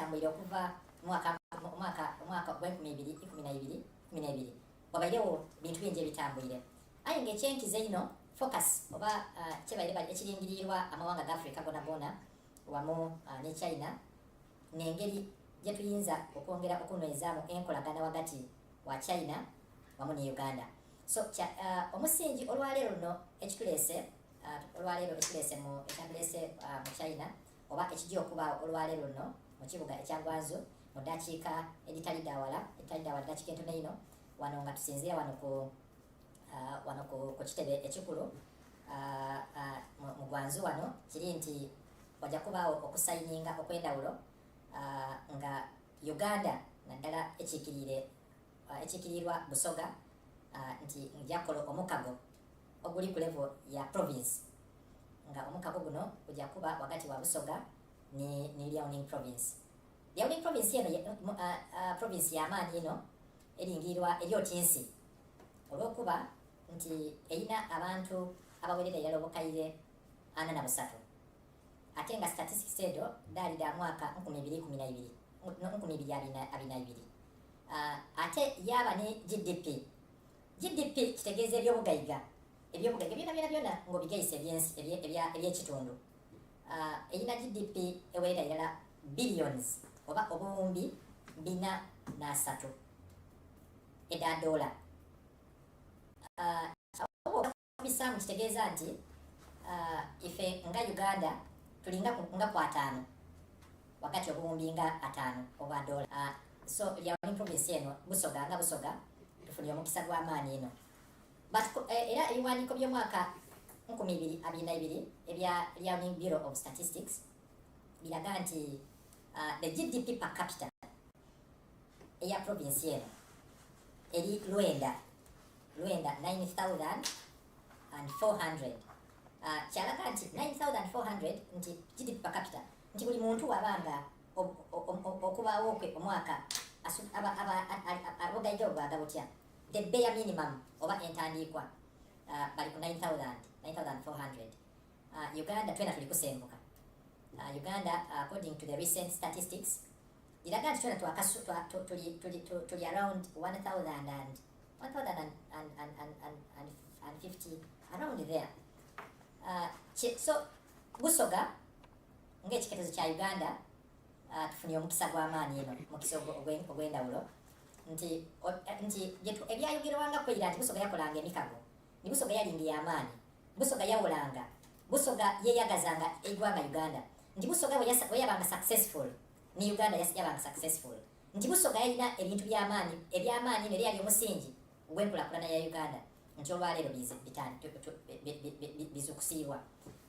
bitambwire okuva omwaka gw'2012 wabairewo bintu bingi ebitambwire aye ng'ekyenkize ino focus oba kyebaire ekiringirirwa amawanga ga Africa gona wamu ne China n'engeri gye tuyinza okwongera okunywezaamu enkolagana wakati wa China wamu ne Uganda. So omusingi olwaleero luno ekituleese mu China oba ekijja okubaawo olwaleero luno mu kibuga ekya Gwanzu mu ddakiika editali dawala ddakiika entono ino wano nga tusinzira wano ku kitebe ekikulu mu Gwanzu wano kiri nti wajja kubaawo okusayininga okw'endawulo nga Uganda naddala ekiikirirwa Busoga nti njakola omukago oguli ku level ya province nga omukago guno ujja kuba wakati wa Busoga ne Liaoning province. Liaoning province eno province y'amaanyi eno eringirirwa eri Otinsi olw'okuba nti erina abantu abawerera ddala obukaire 43 ate nga statistics edo daali da mwaka 2022 ate yaba ne GDP kitegeeza ebyobugayiga byonna ng'obigayisa eby'ekitundu erina GDP ewerera ddala billions oba obuwumbi 403 eda dola. Bisaamu kitegeeza nti ife nga Uganda tulinga nga ku 5 wakati obuwumbi nga 5 oba dola. So Liaoning province eno Busoga tufunye omukisa gw'amaanyi eno. Era ebiwandiiko by'omwaka 2022 ebya Liaoning Bureau of Statistics biraga nti the GDP per capita eya province eno eri Lwenda 9,400 kyalaga nti 9,400 nti GDP per capita nti buli muntu wabanga okubaawo okwe omwaka abogayiga obwaga butya the bare minimum oba entandiikwa bali ku 9,400. Uganda twena tuli kusembuka. Uganda according to the recent statistics iraga nti twena tuli around 1,050 around there. So Busoga ng'ekiketezo kya Uganda tufunye omukisa gw'amaanyi eno omukisa ogw'endawulo nti ebyayogerwanga kwera nti Busoga yakolanga emikago ni Busoga yalinga y'amaanyi Busoga yawulanga Busoga yeyagazanga eggwanga Uganda nti Busoga bwe yabanga successful ni Uganda yabanga successful nti Busoga yalina ebintu ebyamaanyi ne lyali omusingi ogw'enkulaakulana ya Uganda nti olwaleero bizukusiibwa.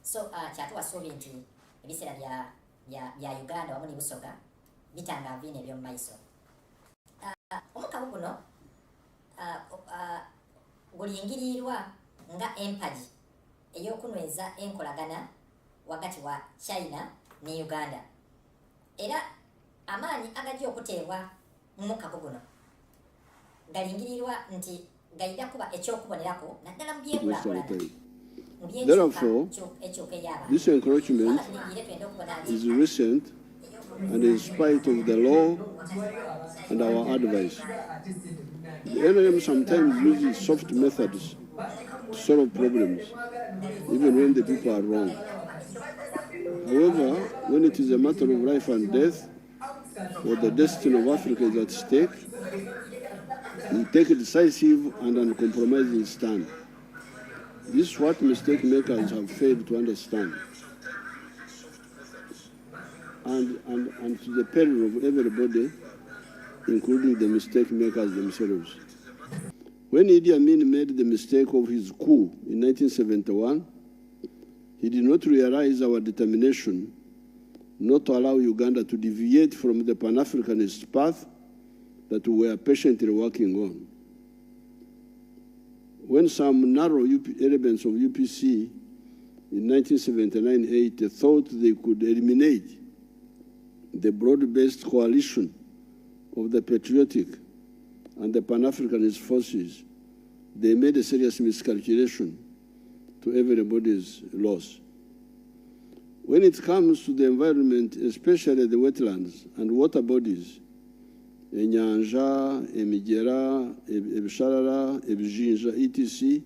So kyatuwasuubi nti ebiseera bya Uganda wamu ne Busoga bitangaavu ino eby'omu maiso. Omukago guno gulingirirwa nga empagi ey'okunyweza enkolagana wakati wa China ne Uganda. Era amaanyi agajja okuteebwa mu mukago guno galingirirwa nti gayida kuba ekyokubonerako naddala mu byenkulaakulana. Therefore, this encroachment is recent and in spite of the law and our advice. The NRM sometimes uses soft methods to solve problems, even when the people are wrong. However, when it is a matter of life and death, or the destiny of Africa is at stake, we take a decisive and uncompromising stand. This is what mistake makers have failed to understand. And to the peril of everybody, including the mistake makers themselves. When Idi Amin made the mistake of his coup in 1971, he did not realize our determination not to allow Uganda to deviate from the Pan-Africanist path that we were patiently working on. When some narrow elements of UPC in 1979-80 thought they could eliminate the broad-based coalition of the patriotic and the Pan-Africanist forces, they made a serious miscalculation to everybody's loss. When it comes to the environment, especially the wetlands and water bodies, enyanja, emigera, ebisharara, ebijinja, etc.,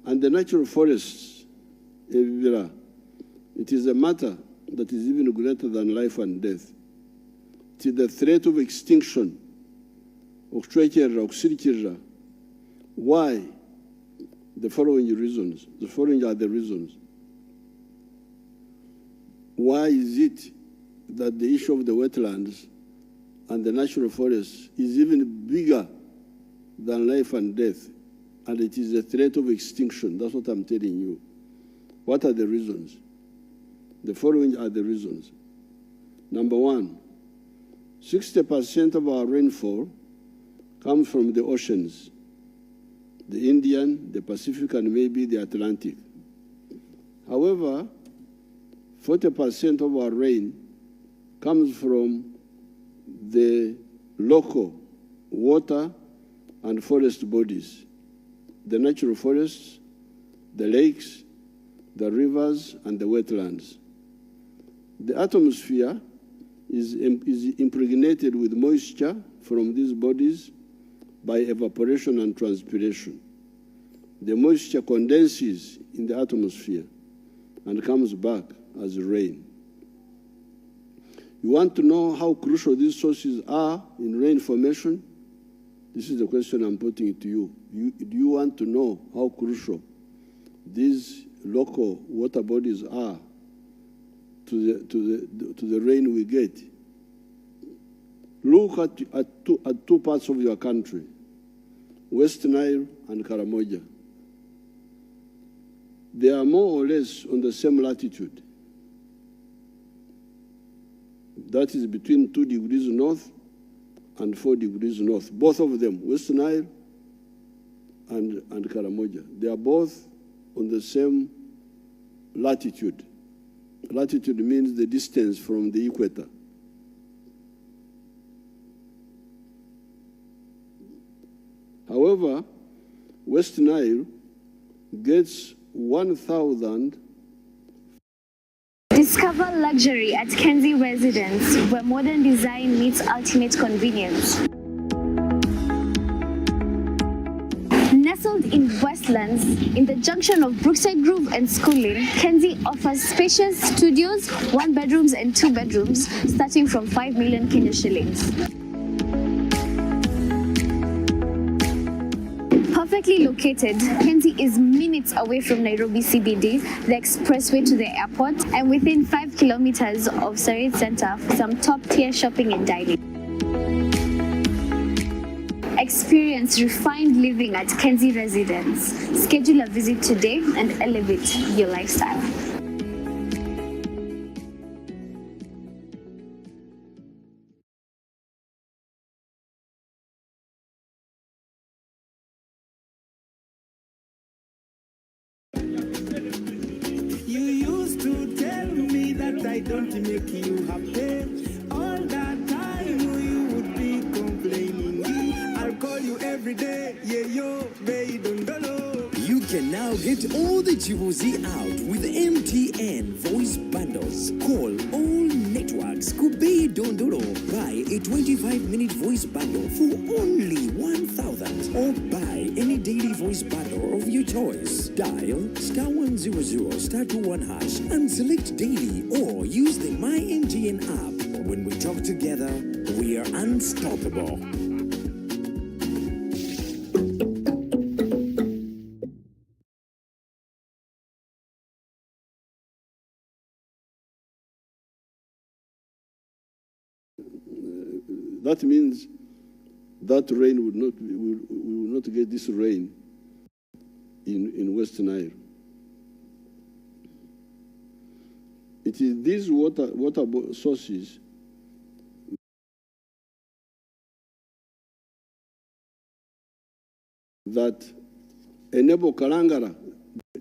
and the natural forests, ebibira, it is a matter that is even greater than life and death. It is the threat of extinction. Why? The following reasons. The following are the reasons. Why is it that the issue of the wetlands and the natural forests is even bigger than life and death, and it is a threat of extinction? That's what I'm telling you. What are the reasons? The following are the reasons. Number one, 60% of our rainfall comes from the oceans, the Indian, the Pacific, and maybe the Atlantic. However, 40% of our rain comes from the local water and forest bodies, the natural forests, the lakes, the rivers, and the wetlands. The atmosphere is impregnated with moisture from these bodies by evaporation and transpiration. The moisture condenses in the atmosphere and comes back as rain. You want to know how crucial these sources are in rain formation? This is the question I'm putting to you. Do you want to know how crucial these local water bodies are to the rain we get? Look at two parts of your country, West Nile and Karamoja. They are more or less on the same latitude. That is between 2 degrees north and 4 degrees north. Both of them, West Nile and Karamoja. They are both on the same latitude. Latitude means the distance from the equator. However, West Nile gets 1,000. Discover luxury at Kenzie Residence, where modern design meets ultimate convenience. Nestled in Wetlands, in the junction of Brookside Grove and Schooling, Kenzie offers spacious studios, 1 bedrooms and 2 bedrooms, starting from 5 million Kenya shillings. Perfectly located, Kenzie is minutes away from Nairobi CBD, the expressway to the airport, and within 5 kilometers of Sarit Center for some top-tier shopping and dining. Experience refined living at Kenzie Residence. Schedule a visit today and elevate your lifestyle. You used to tell me that I don't make you happy. All that time you would be complaining. I'll call you every day. Yeah, yo, baby, don't know. You can now get all the Chibuzi out with MTN voice bundles. Call all networks. Kubei Dondoro. Buy a 25-minute voice bundle for only 1,000. Or buy any daily voice bundle of your choice. Dial *100 *21# and select daily, or use the My MTN app. When we talk together, we are unstoppable. That means that rain we will not get this rain in West Nile. It is these water sources that enable Kalangara,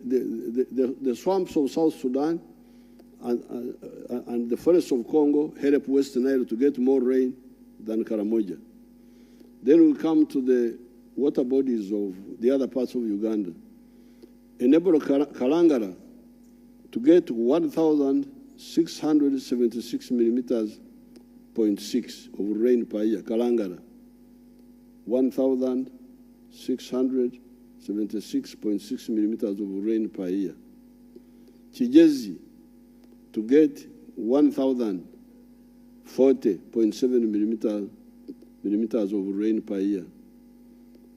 the swamps of South Sudan and the forests of Congo help West Nile to get more rain than Karamoja. Then we come to the water bodies of the other parts of Uganda. Enable Kalangara to get 1,000 676 millimeters, 0.6 of rain per year. Kalangala, 1,676.6 millimeters of rain per year. Chijezi, to get 1,040.7 millimeters of rain per year.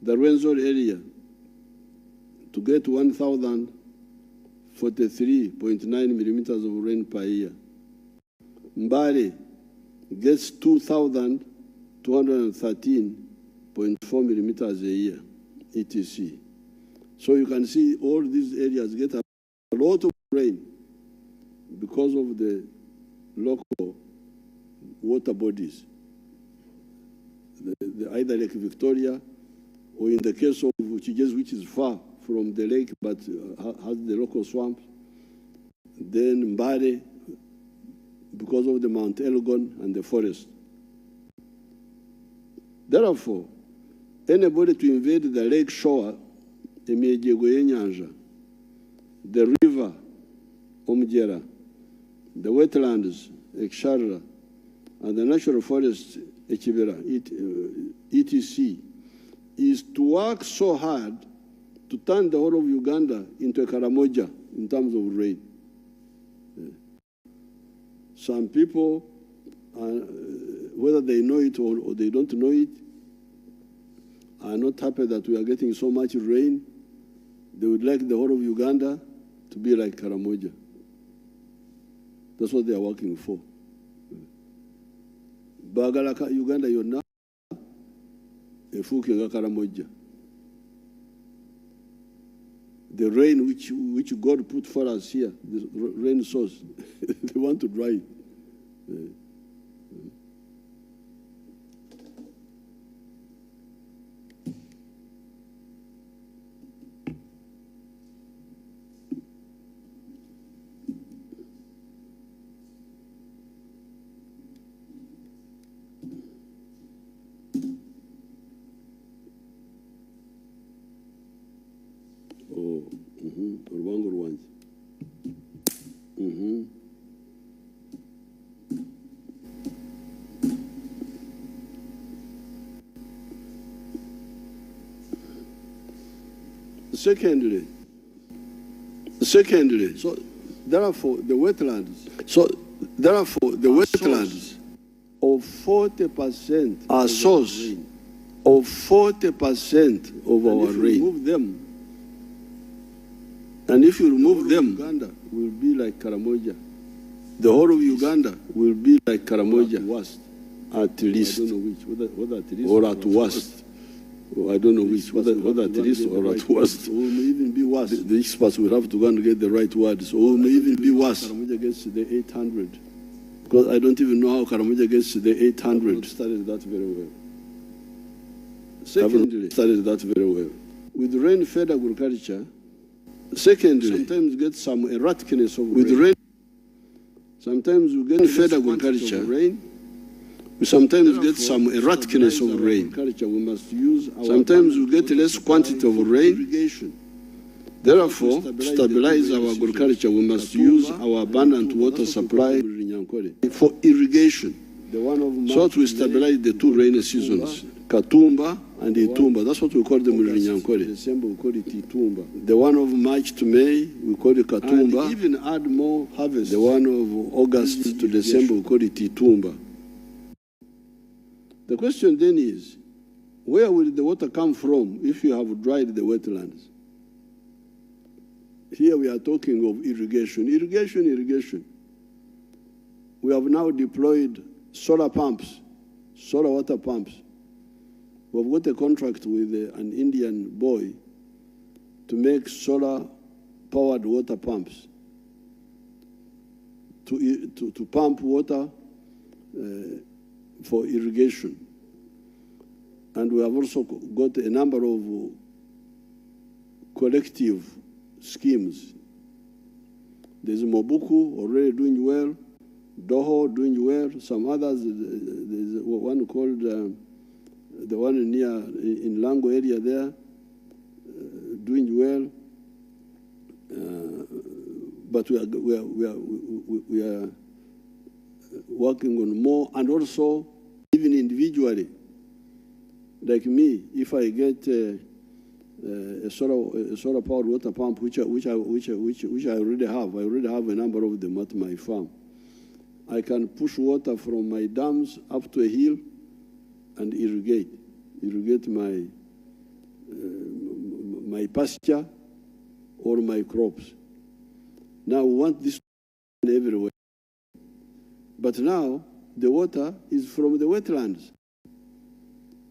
The Rwenzori area, to get 1,043.9 millimeters of rain per year. Mbale gets 2,213.4 millimeters a year, etc. So you can see all these areas get a lot of rain because of the local water bodies. Either Lake Victoria, or in the case of Chijezi, which is far from the lake but has the local swamps. Then Mbare, because of the Mount Elgon and the forest. Therefore, anybody to invade the lake shore, the river, Omjera, the wetlands, Ekshara, and the national forest, Echibera, etc., is to work so hard to turn the whole of Uganda into a Karamoja in terms of rain. Some people, whether they know it or they don't know it, are not happy that we are getting so much rain. They would like the whole of Uganda to be like Karamoja. That's what they are working for. Bagalaka Uganda yonna efukenga Karamoja. The rain which God put for us here, the rain source, they want to dry it. Secondly, so therefore the wetlands of 40% are source of 40% of our rain. Remove them, and if you remove them, Uganda will be like Karamoja. The whole of Uganda will be like Karamoja, at least. I don't know which, whether at least or at worst. I don't know which, whether at least or at worst. Or may even be worse. The experts will have to go and get the right words. Or may even be worse. Karamoja gets to the 800. Because I don't even know how Karamoja gets to the 800. I've studied that very well. Secondly, studied that very well. With rain-fed agriculture, secondly, sometimes get some erraticness of rain. Sometimes we get fed agriculture. Rain. We sometimes get some erraticness of rain. We must use sometimes we get less quantity of rain. Therefore, to stabilize our agriculture, we must use our abundant water supply for irrigation. So that we stabilize the two rainy seasons, Katumba and Itumba. That's what we call them in Rinyankore. December we call it Itumba. The one of March to May, we call it Katumba. And even add more harvest. The one of August to December, we call it Itumba. The question then is, where will the water come from if you have dried the wetlands? Here we are talking of irrigation. Irrigation. We have now deployed solar pumps, solar water pumps. We've got a contract with an Indian boy to make solar-powered water pumps to pump water for irrigation. And we have also got a number of collective schemes. There's Mobuku already doing well, Doho doing well, some others, there's one called, the one near, in Lango area there, doing well. but we are working on more, and also even individually. Like me, if I get a solar powered water pump, which I already have. I already have a number of them at my farm. I can push water from my dams up to a hill and irrigate my my pasture or my crops. Now we want this everywhere. But now the water is from the wetlands.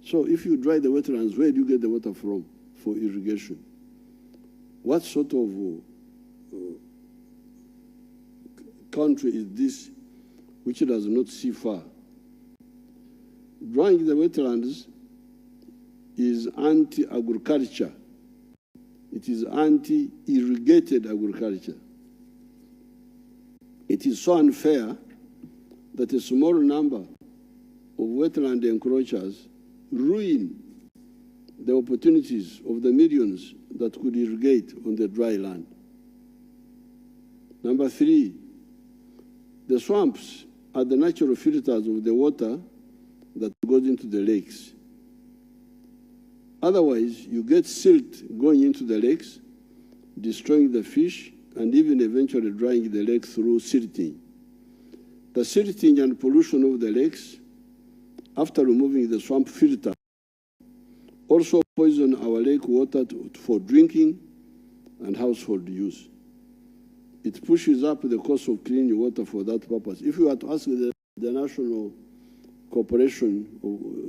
So if you dry the wetlands, where do you get the water from for irrigation? What sort of country is this which does not see far? Drying the wetlands is anti-agriculture. It is anti-irrigated agriculture. It is so unfair that a small number of wetland encroachers ruin the opportunities of the millions that could irrigate on the dry land. Number three, the swamps are the natural filters of the water that goes into the lakes. Otherwise, you get silt going into the lakes, destroying the fish, and even eventually drying the lake through silting. The silting and pollution of the lakes, after removing the swamp filter, also poison our lake water for drinking and household use. It pushes up the cost of clean water for that purpose. If you were to ask the National Corporation,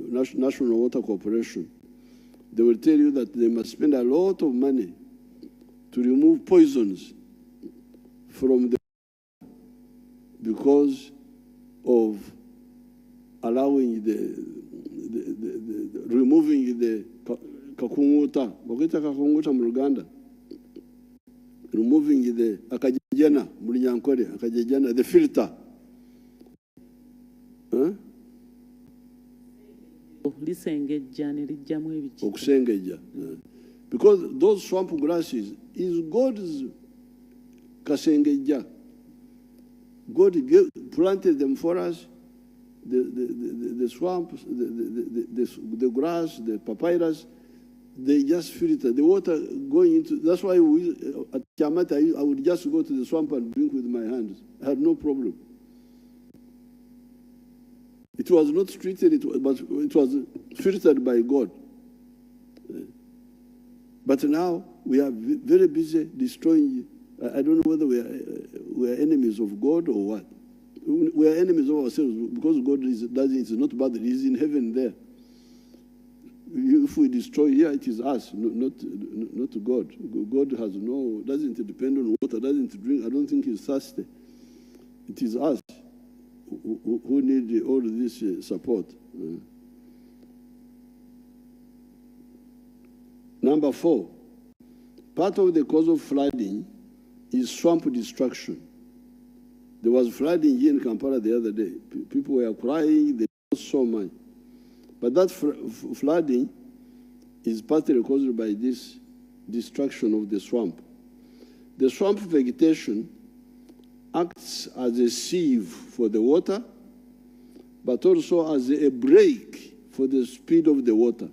National Water Corporation, they will tell you that they must spend a lot of money to remove poisons from the because of allowing removing the kakunguta, bakita kakunguta mu Luganda, removing the akajejana mu Lunyankore, akajejana, the filter. Because those swamp grasses is God's kasengeja. God planted them for us. The swamps, the grass, the papyrus, they just filter the water going into. That's why at Chamata I would just go to the swamp and drink with my hands. I had no problem. It was not treated, but it was filtered by God. But now we are very busy destroying. I don't know whether we are enemies of God or what. We are enemies of ourselves because God is not bad. He is in heaven there. If we destroy here, it is us, not God. God doesn't depend on water, doesn't drink. I don't think he's thirsty. It is us who need all this support. Number 4, part of the cause of flooding is swamp destruction. There was flooding here in Kampala the other day. People were crying, they lost so much. But that flooding is partly caused by this destruction of the swamp. The swamp vegetation acts as a sieve for the water, but also as a brake for the speed of the water.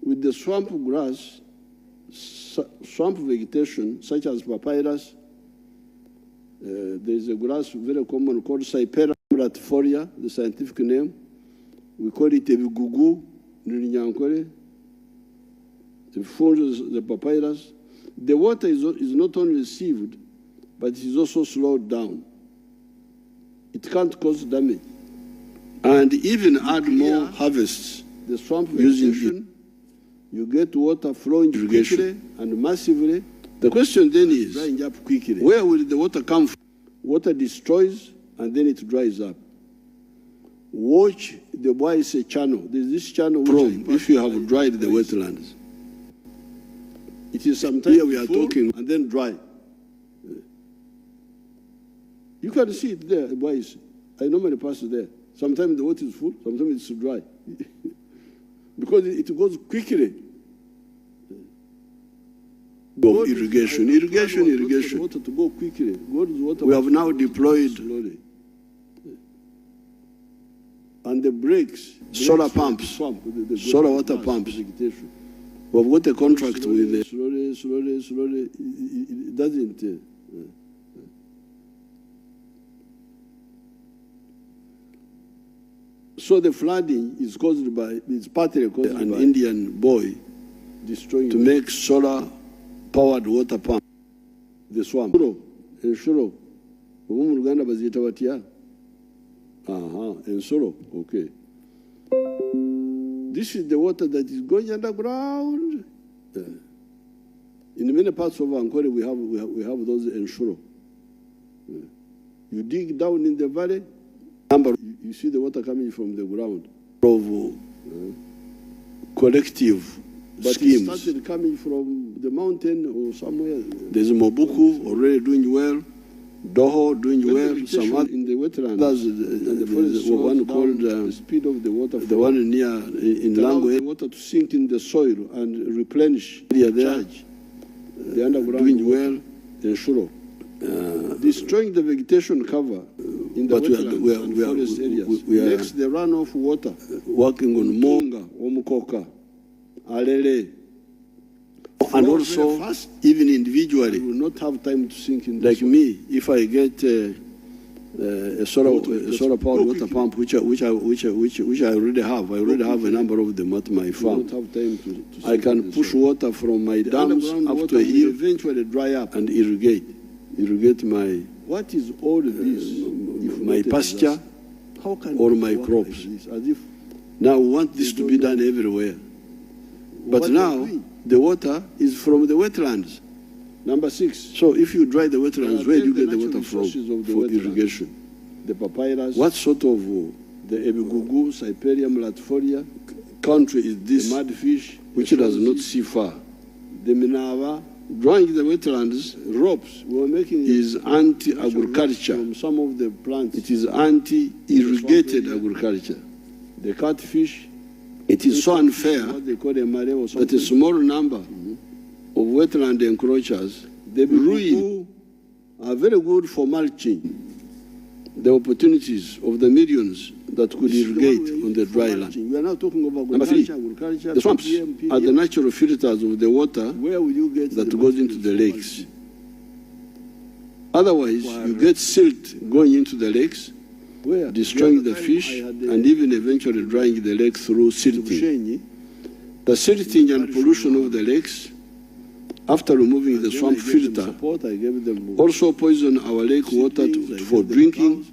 With the swamp grass, swamp vegetation, such as papyrus, there is a grass very common called Cypera latifolia, the scientific name. We call it ebigugu, Nyankore. The fungus, the papyrus. The water is not only sieved, but it is also slowed down. It can't cause damage. And even add more harvests. The swamp vegetation, you get water flowing quickly and massively. The question then is, drying up quickly, where will the water come from? Water destroys and then it dries up. Watch the Boise channel. There's this channel from if you have dried the wetlands. It is sometimes here we are talking and then dry. You can see it there, Boise. I normally pass there. Sometimes the water is full, sometimes it's dry. Because it goes quickly. of irrigation. Irrigation. Water to go quickly. Water We have now deployed slowly. And the brakes, solar pumps, solar water pumps. vegetation. We've got a contract with the Slowly. It doesn't. So the flooding is caused by, it's partly caused an by Indian boy destroying to make solar powered water pump. the swamp. Ensuro. Ubu mu Rwanda bazita batya? Aha, ensuro. Okay. This is the water that is going underground. In many parts of Ankole, we have those ensuro. You dig down in the valley, you see the water coming from the ground. Of collective But schemes. it started coming from the mountain or somewhere. There's Mobuku already doing well, Doho doing well, some others. In the wetlands. Others, And the there's forest one slows called down the speed of the water. the one near in It allows Lango the water to sink in the soil and replenish area there, the underground. doing well. Ensuro. Destroying the vegetation cover in the But wetlands and forest areas we are makes the runoff water. working on more, Munga, Omukoka, Alele. and Flow also very fast. even We individually, will not have time to sink in the like soil. me, if I get a solar powered water pump, which I already have. I already have a number of them at my We farm. don't have time to I sink in can the push soil. water from my The dams underground up water to a will hill eventually dry up. and irrigate my What is all this? If my not a pasture disaster? How can or we my work crops. like this? As if Now we want this You to be don't done everywhere. But what now are we? the water is from the wetlands. Number 6, So if you dry the wetlands, where do you Take get the the water natural from resources of the for wetlands. irrigation? the papyrus, What sort of the ebigugu, Cyperium latifolia, country is the this mudfish, which does not see far? the minava, Drying the wetlands ropes. We were making is anti-agriculture. from some of the plants. It is anti-irrigated agriculture. The catfish. It is so unfair What they call a mare or that something. a small number of wetland encroachers The ruin ebigugu are very good for mulching. the opportunities of the millions that could irrigate on the dry land. We are now talking about Number 3, agriculture, the swamps PPM, are the natural filters of the water Where will you get that the goes into the materials for lakes. mulching? Otherwise, you get silt going into the lakes, Where? destroying The the other fish, time I had and even eventually drying the lake through silting. Bushenyi, The silting and pollution of the lakes, after removing the then swamp I gave them filter, support, I gave them also poison our lake water seedlings, I for gave them drinking cows.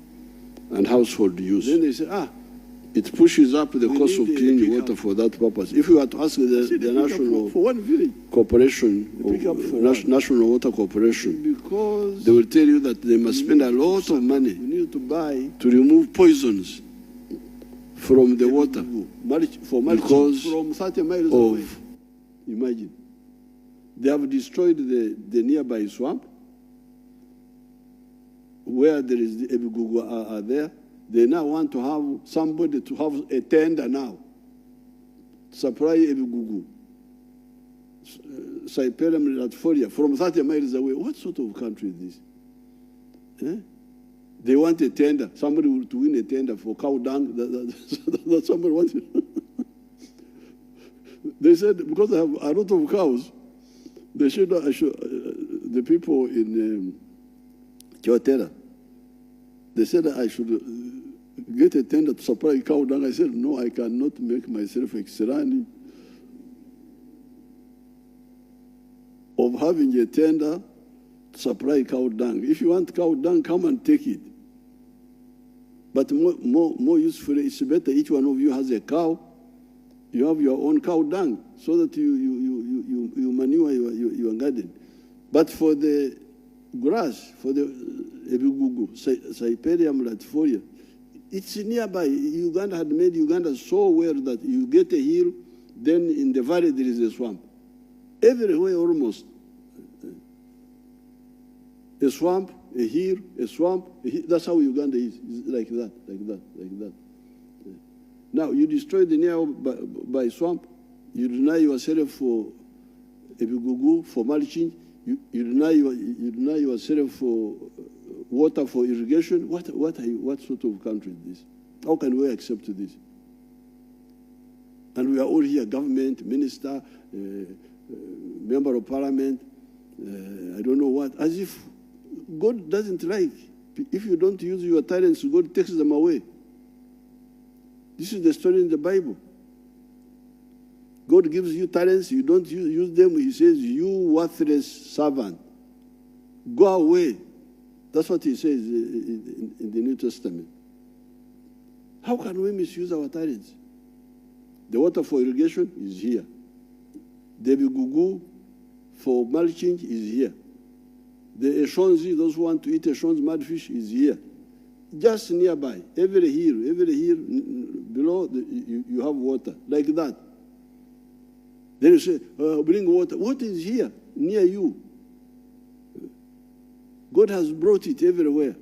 and household use. Then they say, It pushes up the We cost of need a cleaning pickup. water for that purpose. If you were to ask the national for one village. corporation, pickup for National Water Corporation, Because they will tell you that they must spend a lot of we money need to buy to remove poisons from the water for mulching Because from 30 miles away. of Imagine. They have destroyed the nearby swamp where there is the ebigugu are there. They now want to have somebody to have a tender now. Supply ebigugu. Cyperium latifolia from 30 miles away. What sort of country is this? Eh? They want a tender. Somebody to win a tender for cow dung. That somebody wants it. They said because I have a lot of cows, they should the people in Kyotera, they said I should get a tender to supply cow dung. I said, no, I cannot make myself a Kisirani of having a tender to supply cow dung. If you want cow dung, come and take it. But more useful, it's better each one of you has a cow. You have your own cow dung so that you manure your garden. But for the grass, for the ebigugu, Cyperium latifolia, it's nearby. Uganda had made Uganda so well that you get a hill, then in the valley there is a swamp. Everywhere almost. A swamp, a hill, a swamp. That's how Uganda is. It's like that, like that, like that. Now, you destroy the nearby swamp, you deny yourself for if you Google for mulching, you deny yourself for water for irrigation. What sort of country is this? How can we accept this? And we are all here, government, minister, member of parliament, I don't know what, as if God doesn't like. If you don't use your talents, God takes them away. This is the story in the Bible. God gives you talents, you don't use them, he says, you worthless servant, go away. That's what he says in the New Testament. How can we misuse our talents? The water for irrigation is here. The gugu for mulching is here. The eshonzi, those who want to eat eshonzi mudfish, is here. Just nearby, every hill below, you have water, like that. Then you say, bring water. What is here, near you? God has brought it everywhere.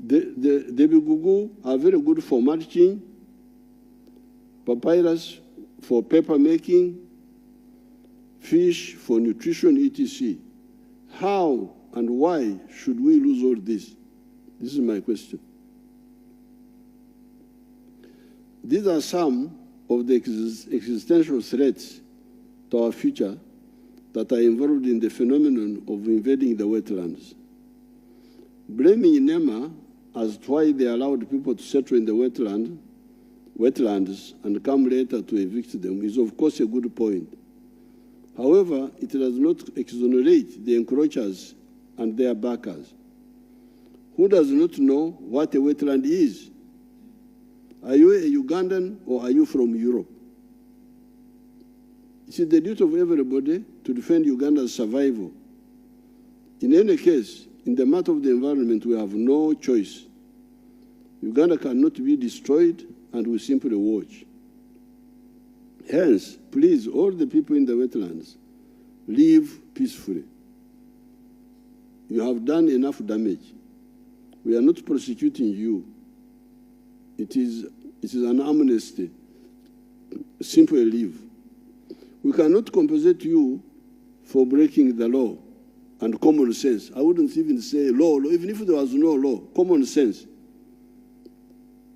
The bigugu are very good for mulching, papyrus for paper making, fish for nutrition, etc. How and why should we lose all this? This is my question. These are some of the existential threats to our future that are involved in the phenomenon of invading the wetlands. Blaming NEMA as to why they allowed people to settle in the wetlands and come later to evict them is of course a good point. However, it does not exonerate the encroachers and their backers. Who does not know what a wetland is? Are you a Ugandan or are you from Europe? It is the duty of everybody to defend Uganda's survival. In any case, in the matter of the environment, we have no choice. Uganda cannot be destroyed, and we simply watch. Hence, please, all the people in the wetlands, live peacefully. You have done enough damage. We are not prosecuting you. It is an amnesty. Simply leave. We cannot compensate you for breaking the law and common sense. I wouldn't even say law, even if there was no law, common sense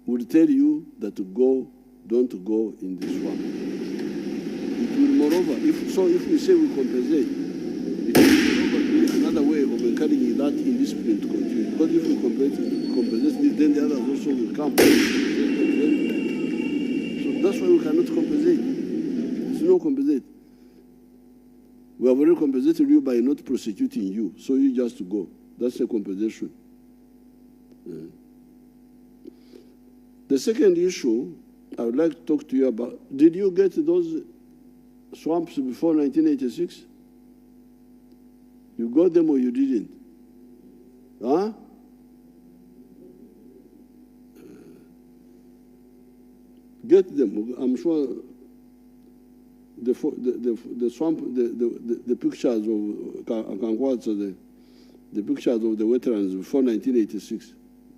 would tell you that to go, don't go in this swamp. It will, moreover, if we say we compensate, it will moreover be another way of encouraging that indiscipline to continue. Because if we compensate this, then the others also will come. So that's why we cannot compensate. There's no compensate. We have already compensated you by not prosecuting you, so you just go. That's a compensation. The second issue I would like to talk to you about, did you get those swamps before 1986? You got them or you didn't? Huh? Get them. I'm sure the swamp, the pictures of the pictures of the wetlands before 1986.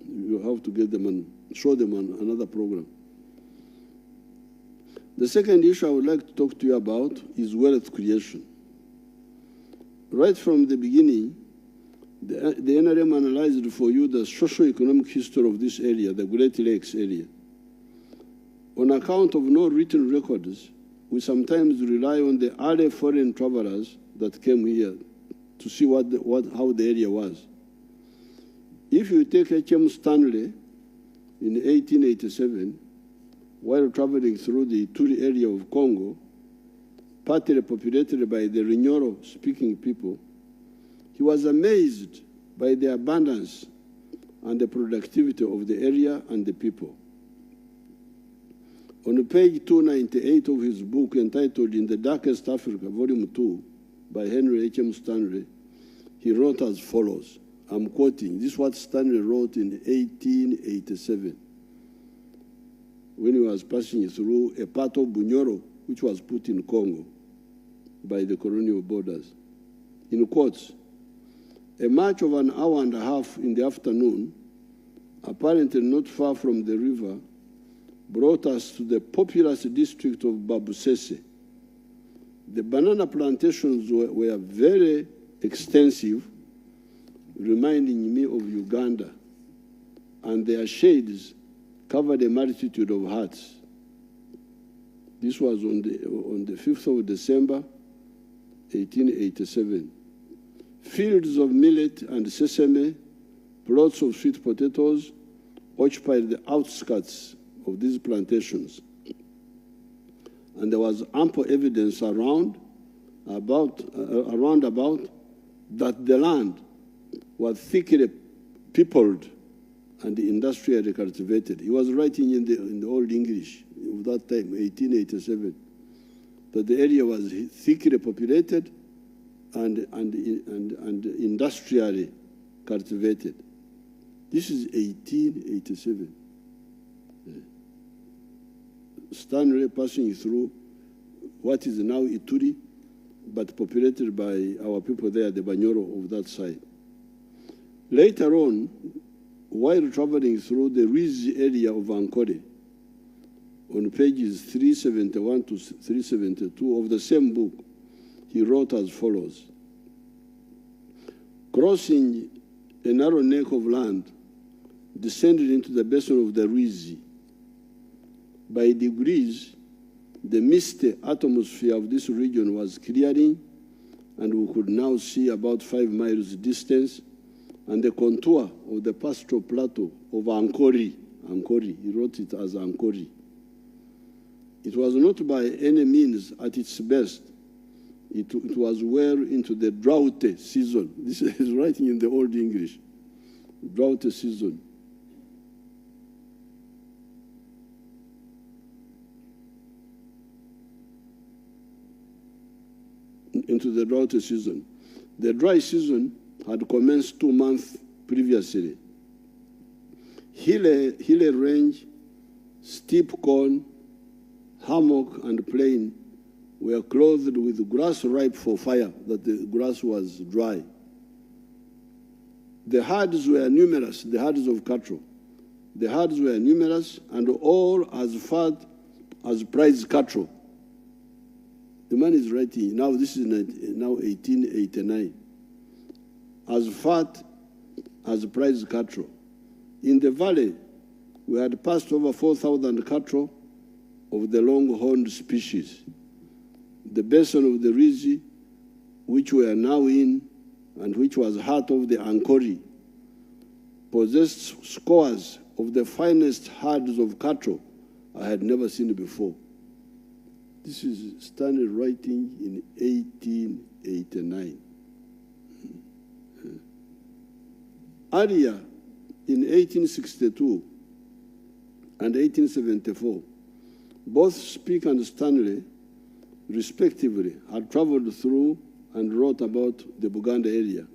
You have to get them and show them on another program. The second issue I would like to talk to you about is wealth creation. Right from the beginning, the NRM analyzed for you the socio-economic history of this area, the Great Lakes area. On account of no written records, we sometimes rely on the early foreign travelers that came here to see how the area was. If you take H.M. Stanley in 1887, while traveling through the Ituri area of Congo, partly populated by the Rinyoro-speaking people, he was amazed by the abundance and the productivity of the area and the people. On page 298 of his book entitled In the Darkest Africa, Volume 2, by Henry H.M. Stanley, he wrote as follows. I'm quoting. This is what Stanley wrote in 1887 when he was passing through a part of Bunyoro, which was put in Congo by the colonial borders. In quotes, a march of an hour and a half in the afternoon apparently not far from the river, brought us to the populous district of Babusese. The banana plantations were very extensive, reminding me of Uganda, and their shades covered a multitude of huts. This was on the 5th of December, 1887. Fields of millet and sesame, plots of sweet potatoes occupied the outskirts of these plantations. And there was ample evidence around about that the land was thickly peopled and industrially cultivated. He was writing in the Old English of that time, 1887, that the area was thickly populated and industrially cultivated. This is 1887. Stanley passing through what is now Ituri, but populated by our people there, the Banyoro of that side. Later on, while traveling through the Rizi area of Ankole, on pages 371 to 372 of the same book, he wrote as follows: crossing a narrow neck of land, descended into the basin of the Rizi. By degrees, the misty atmosphere of this region was clearing, and we could now see about 5 miles distance and the contour of the pastoral plateau of Ankori. Ankori, he wrote it as Ankori. It was not by any means at its best. It was well into the drought season. This is writing in the Old English. Drought season. Into the drought season. The dry season had commenced 2 months previously. Hilly range, steep corn, hammock, and plain were clothed with grass ripe for fire, that the grass was dry. The herds were numerous, the herds of cattle. The herds were numerous and all as fat as prize cattle. The man is writing, now this is now 1889, as fat as prize cattle. In the valley, we had passed over 4,000 cattle of the long-horned species. The basin of the Rizi, which we are now in, and which was heart of the Ankori, possessed scores of the finest herds of cattle I had never seen before. This is Stanley writing in 1889. Earlier, in 1862 and 1874, both Speke and Stanley, respectively, had traveled through and wrote about the Buganda area,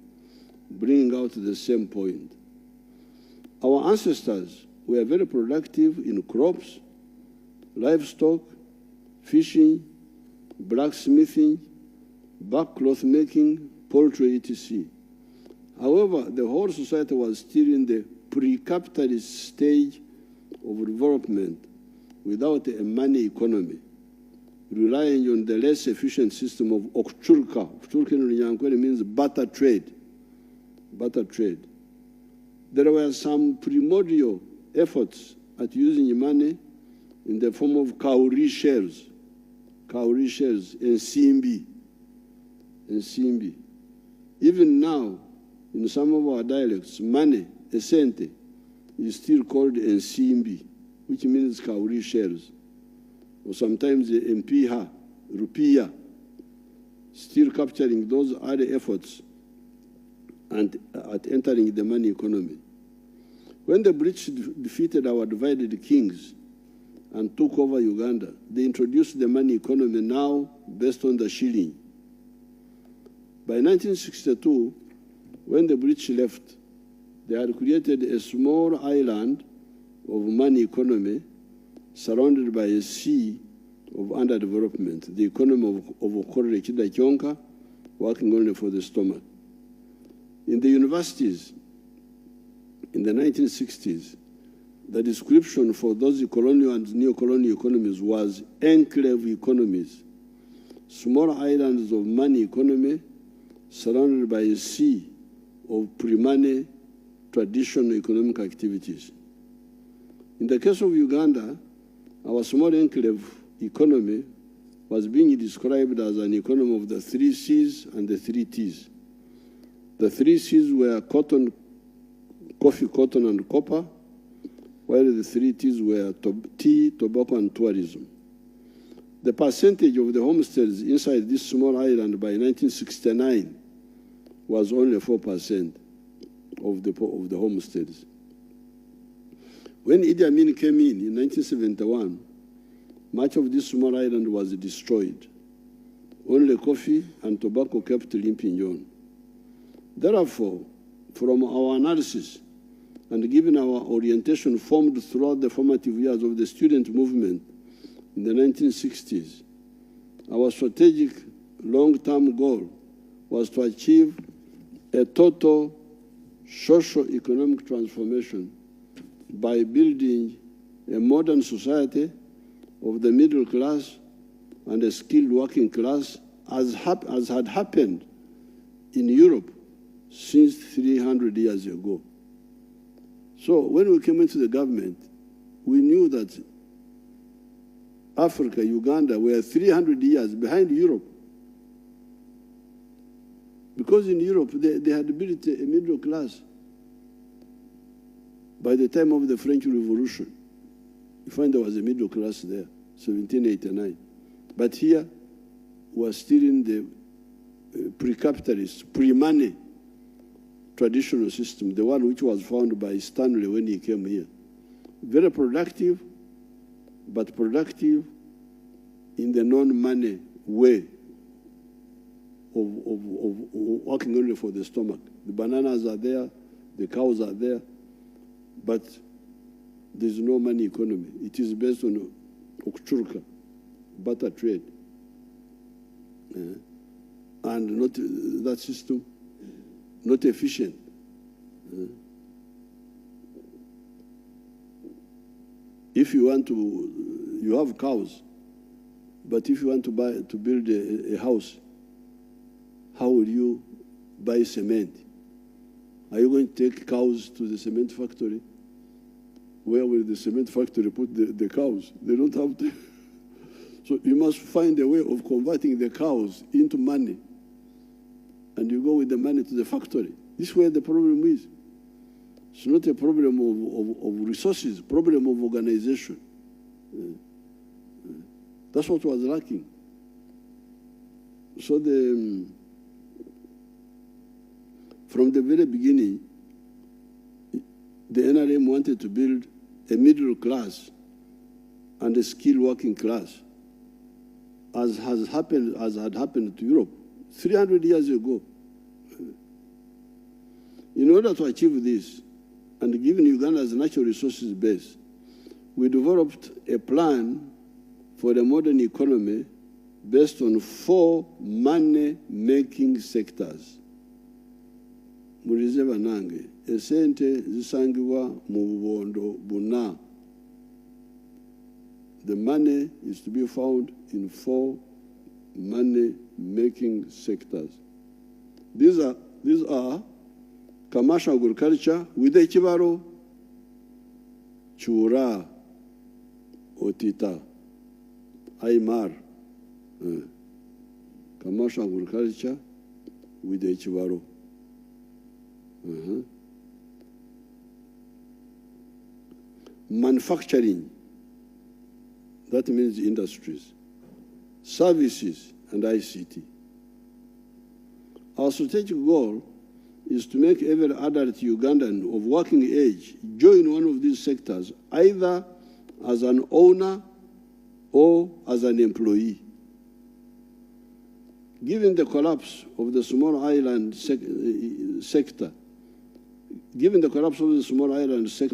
bringing out the same point. Our ancestors were very productive in crops, livestock, fishing, blacksmithing, back cloth making, poultry, etc. However, the whole society was still in the pre-capitalist stage of development without a money economy, relying on the less efficient system of okchurka. Okchurka in Runyankore means barter trade. Barter trade. There were some primordial efforts at using money in the form of kauri shares, and simbi. Even now, in some of our dialects, money, esente, is still called ensimbi, which means kauri shares. Or sometimes the mpiha, rupiah, still capturing those other efforts and at entering the money economy. When the British defeated our divided kings and took over Uganda, they introduced the money economy now based on the shilling. By 1962, when the British left, they had created a small island of money economy surrounded by a sea of underdevelopment, the economy of Okorre Kidakionka, working only for the stomach. In the universities, in the 1960s, the description for those colonial and neo-colonial economies was enclave economies, small islands of money economy surrounded by a sea of pre-money traditional economic activities. In the case of Uganda, our small enclave economy was being described as an economy of the 3 C's and the 3 T's. The 3 C's were cotton, coffee, cotton, and copper, while the 3 T's were tea, tobacco, and tourism. The percentage of the homesteads inside this small island by 1969 was only 4% of the homesteads. When Idi Amin came in 1971, much of this small island was destroyed. Only coffee and tobacco kept limping on. Therefore, from our analysis, and given our orientation formed throughout the formative years of the student movement in the 1960s, our strategic long-term goal was to achieve a total socio-economic transformation by building a modern society of the middle class and a skilled working class as had happened in Europe since 300 years ago. So when we came into the government, we knew that Africa, Uganda were 300 years behind Europe. Because in Europe, they had built a middle class by the time of the French Revolution. You find there was a middle class there, 1789. But here, we're still in the pre-capitalist, pre-money traditional system, the one which was found by Stanley when he came here. Very productive, but productive in the non-money way of working only for the stomach. The bananas are there, the cows are there, but there's no money economy. It is based on okchurka, butter trade. And not that system, not efficient. If you want to, you have cows, but if you want to build a house, how will you buy cement? Are you going to take cows to the cement factory? Where will the cement factory put the cows? They don't have to. So you must find a way of converting the cows into money. And you go with the money to the factory. This is where the problem is. It's not a problem of resources, problem of organization. That's what was lacking. So from the very beginning, the NRM wanted to build a middle class and a skilled working class, as had happened to Europe 300 years ago. In order to achieve this, and given Uganda's natural resources base, we developed a plan for the modern economy based on 4 money-making sectors. Mulize banange, esente zisangibwa mu bubondo buna. The money is to be found in 4 money-making sectors. These are commercial agriculture with ekibaro, chura, otita, aymar. Commercial agriculture with ekibaro. Manufacturing, that means industries, services, and ICT. Our strategic goal is to make every adult Ugandan of working age join one of these sectors, either as an owner or as an employee. Given the collapse of the small island sector,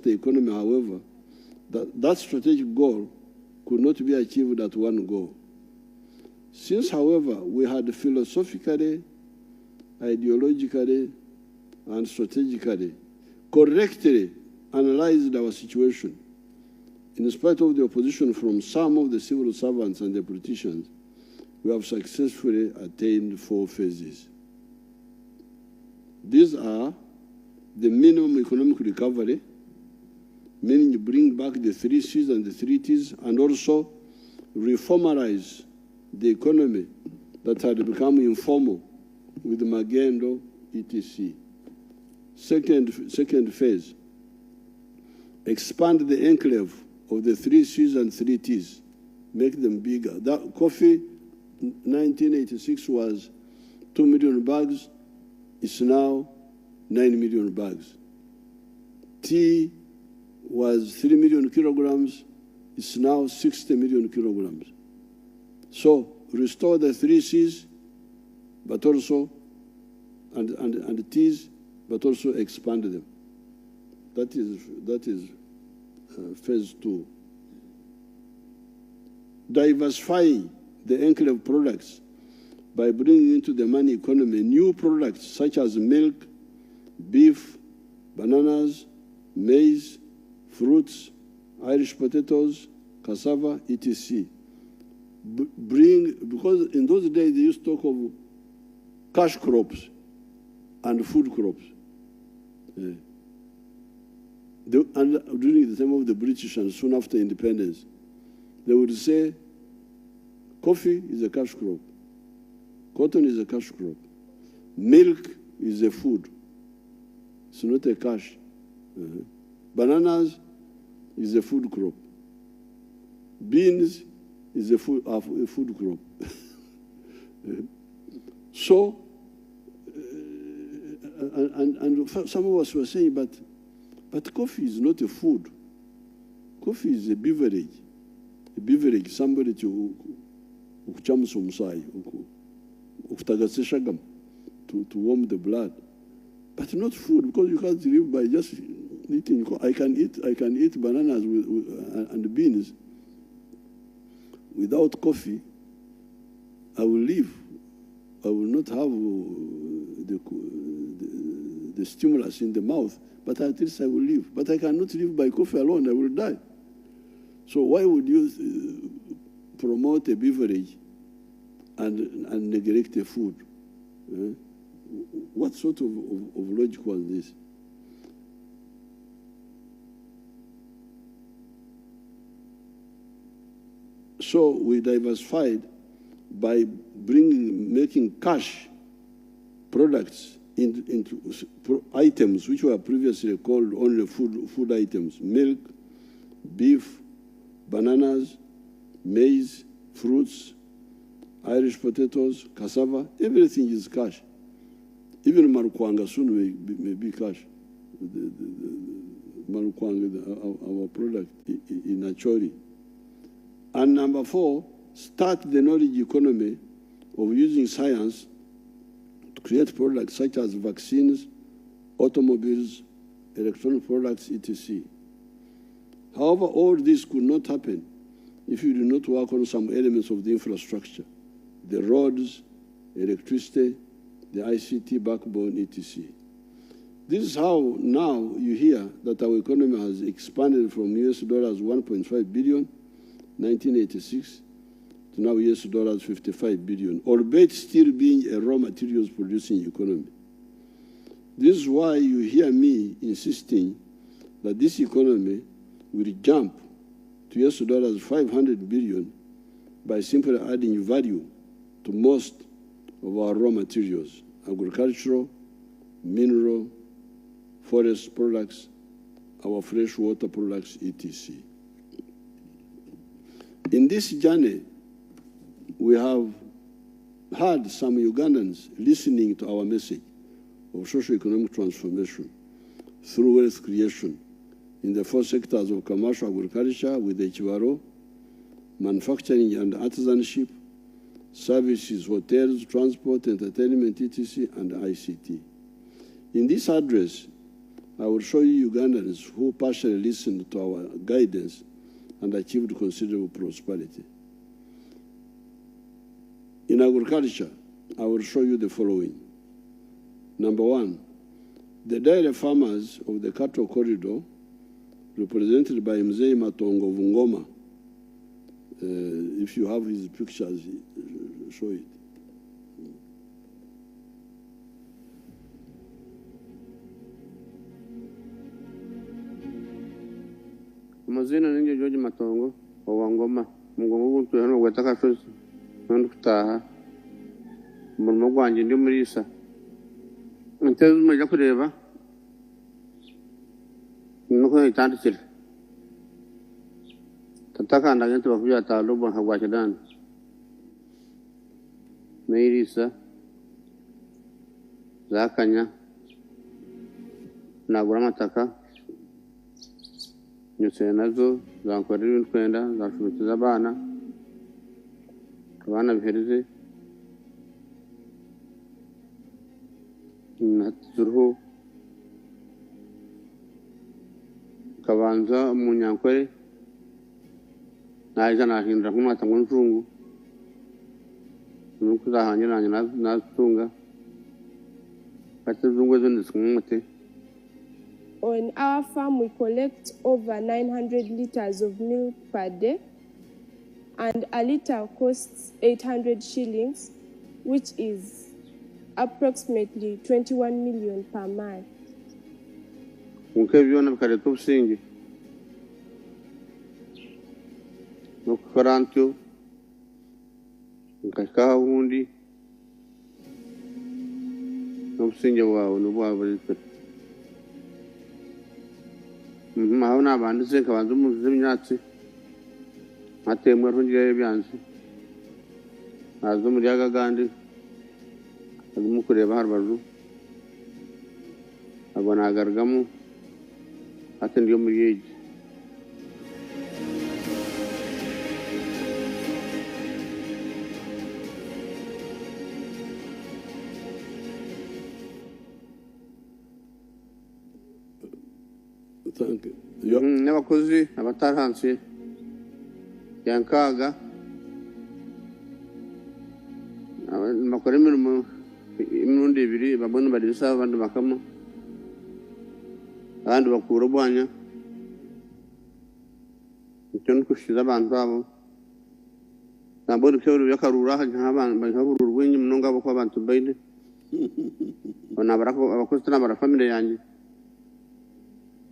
economy, however, that strategic goal could not be achieved at one go. Since, however, we had philosophically, ideologically, and strategically correctly analyzed our situation, In spite of the opposition from some of the civil servants and the politicians, we have successfully attained 4 phases. These are the minimum economic recovery, meaning you bring back the 3 C's and the 3 T's, and also reformalize the economy that had become informal with Magendo, etc. Second phase, expand the enclave of the 3 C's and 3 T's, make them bigger. That coffee, 1986 was 2 million bags, it's now 9 million bags. Tea was 3 million kilograms, it's now 60 million kilograms. So restore the 3 C's, but also, and T's, but also expand them. That is phase 2. Diversifying the enclave products by bringing into the money economy new products such as milk, beef, bananas, maize, fruits, Irish potatoes, cassava, etc. Because in those days they used to talk of cash crops and food crops. And during the time of the British and soon after independence, they would say coffee is a cash crop, cotton is a cash crop, milk is a food, it's not a cash. Bananas is a food crop, beans is a food crop. So, and some of us were saying, but coffee is not a food. Coffee is a beverage. A beverage, somebody to warm the blood. But not food, because you can't live by just eating. I can eat bananas and beans. Without coffee, I will live. I will not have the stimulus in the mouth, but at least I will live. But I cannot live by coffee alone, I will die. So why would you promote a beverage and neglect a food? What sort of logic was this? So we diversified by making cash products into items which were previously called only food items: milk, beef, bananas, maize, fruits, Irish potatoes, cassava. Everything is cash. Even marukwanga soon may be cash. Marukwanga, our product in Acholi. And number 4, start the knowledge economy of using science to create products such as vaccines, automobiles, electronic products, etc. However, all this could not happen if you do not work on some elements of the infrastructure: the roads, electricity, the ICT backbone, etc. This is how now you hear that our economy has expanded from US dollars 1.5 billion 1986 to now US dollars 55 billion, albeit still being a raw materials producing economy. This is why you hear me insisting that this economy will jump to US dollars 500 billion by simply adding value to most of our raw materials: agricultural, mineral, forest products, our freshwater products, etc. In this journey, we have had some Ugandans listening to our message of socio-economic transformation through wealth creation in the 4 sectors of commercial agriculture with Echibaro, manufacturing and artisanship, services, hotels, transport, entertainment, etc., and ICT. In this address, I will show you Ugandans who partially listened to our guidance and achieved considerable prosperity. In agriculture, I will show you the following. Number 1, the dairy farmers of the cattle corridor represented by Mzee Matongo Vungoma. If you have his pictures, show it. Amazina ninge George Matongo Wangoma Mungongo guntu hano gwataka shozi nandi kutaha umurimo gwanjye ndi muri isa nteze mujya kureba nuko itandikira tatakanda gento bakuya talobo hagwache dan meirisa zakanya nagura amataka nyuse nazo zankorera ibintu kwenda zashubitiza abana bihereze naturuhu kabanza mu nyankore naje nahindura nk'umwata ngo nzungu nuko zahanyuranye nazitunga batizungu zo ndisumute. On our farm, we collect over 900 liters of milk per day, and a liter costs 800 shillings, which is approximately 21 million per month. Unkeviona bikare tubusingi nukufarantyo nkakaha wundi n'ubusinge bwawe n'ubwawe aho nabanditse nkabanza umuzi imyatsi nkatemwe rungiye byanze nazo muri agagandi aguma kureba harbaru abona agargamo ate ndiyo muri yeji n'abakozi abatarahanse yankaga bakora imirimo imirundi ibiri babona barisa abandi bakama abandi bakura ubwanya icyo ni kushiza abantu babo ntabwo rikero yakarura nk'abantu bakabura urwenya munonga bako abantu bayine bona barako abakozi n'abara family yanjye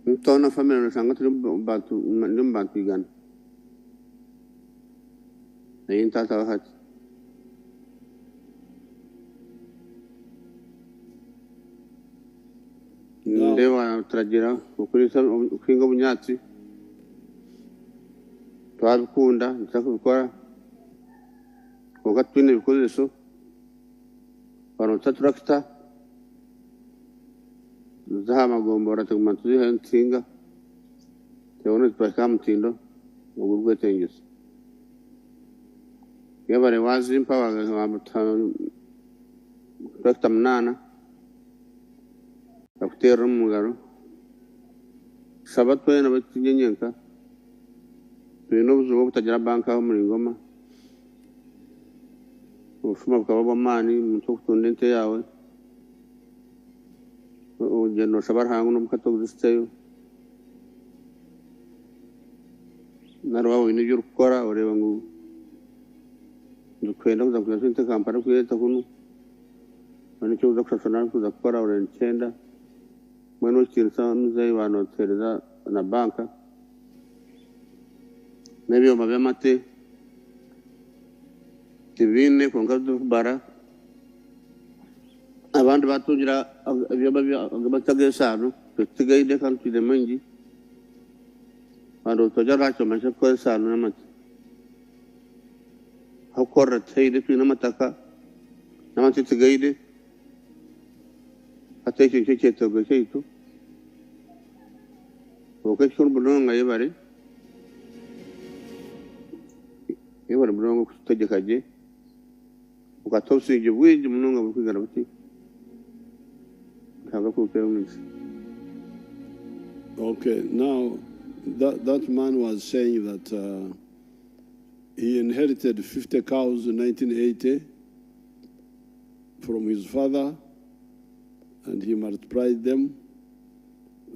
ntona family n'ashanga turi mbatu igana nayo ntata bahati ndeba turagira ukurisa ukinga bunyatsi twabikunda ntakubikora kuko twine bikoresho baronta tractor zahama gombora tuguma tuziha nsinga tebone twaka mutindo ubugwe tengeza yabare wazi mpawaga nkamutano tractor munana akutera umugaro sabatwe n'abatinyenyenka bino buzo butagira banka aho muri Ngoma ufuma bukaba bw'amani muto kutondente yawe ugendo shabarhangu n'umukato gusiteyo narwawe n'ibyo ukora ureba ngo dukwenda kuza kuzasinte kampara kwita kuno bane cyo uzakushashana kuza gukora urentenda mweno kirisa muzai wanotereza na banka nebyo mabemate tibine konga bara abandi batungira abatage tigaide kan tide mangi ando tojara cho masha ko sanu namati hakora tayde tu namataka namati tigaide ateke keke to gekeitu oke shur bunonga yebare bunonga kutajekaje ukatose jibwije munonga bukigara buti kaga kupeumisi. Okay, now that man was saying that he inherited 50 cows in 1980 from his father, and he multiplied them,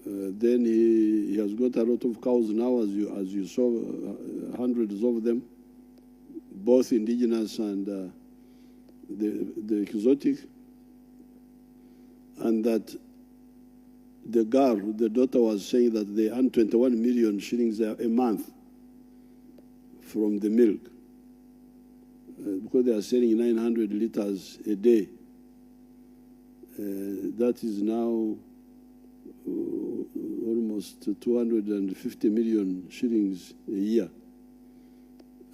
Then he has got a lot of cows now, as you saw, hundreds of them, both indigenous and the exotic. And that the girl, the daughter, was saying that they earn 21 million shillings a month from the milk, because they are selling 900 liters a day. That is now almost 250 million shillings a year.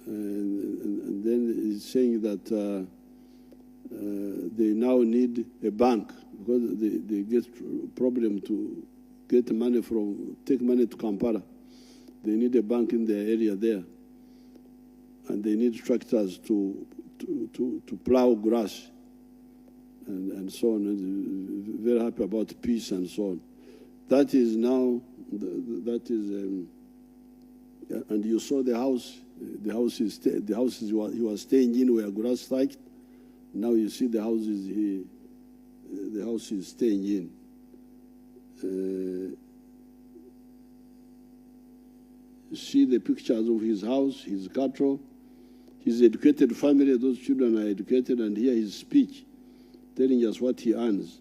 And then he's saying that they now need a bank, because they get problem to get money take money to Kampala. They need a bank in their area there. And they need tractors to plow grass and so on. And very happy about peace and so on. That is now, and you saw the house. The houses he was staying in were grass site. Now you see the houses the house is staying in. See the pictures of his house, his cattle, his educated family. Those children are educated, and hear his speech, telling us what he earns.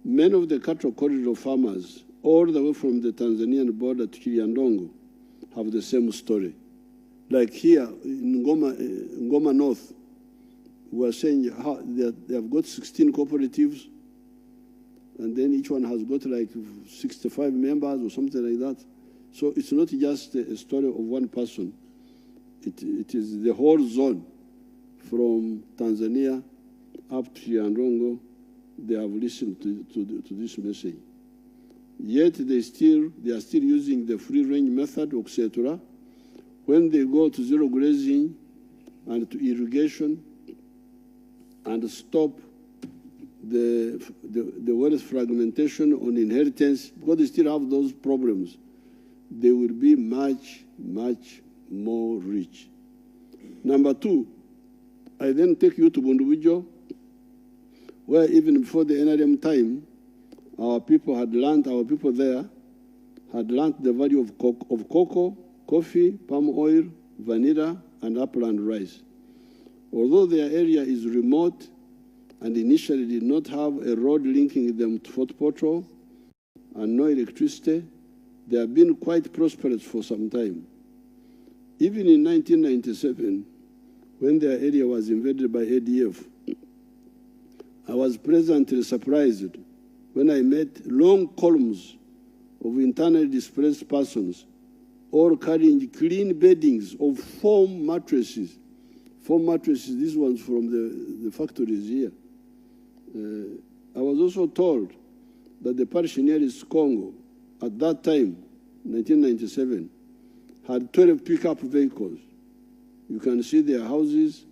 Many of the cattle corridor farmers, all the way from the Tanzanian border to Kiliandongo, have the same story. Like here in Ngoma North, we are saying how they have got 16 cooperatives, and then each one has got like 65 members or something like that. So it's not just a story of one person. It is the whole zone, from Tanzania up to Kiliandongo. They have listened to this message. Yet they are still using the free-range method, etc. When they go to zero grazing and to irrigation and stop the wealth fragmentation on inheritance, because they still have those problems, they will be much, much more rich. Number two, I then take you to Bundubujo, where even before the NRM time, our people there had learned the value of cocoa, coffee, palm oil, vanilla, and upland rice. Although their area is remote and initially did not have a road linking them to Fort Portal and no electricity, they have been quite prosperous for some time. Even in 1997, when their area was invaded by ADF, I was pleasantly surprised when I met long columns of internally displaced persons, all carrying clean beddings of foam mattresses. Foam mattresses, these ones from the factories here. I was also told that the parish nearest Congo, at that time, 1997, had 12 pickup vehicles. You can see their houses,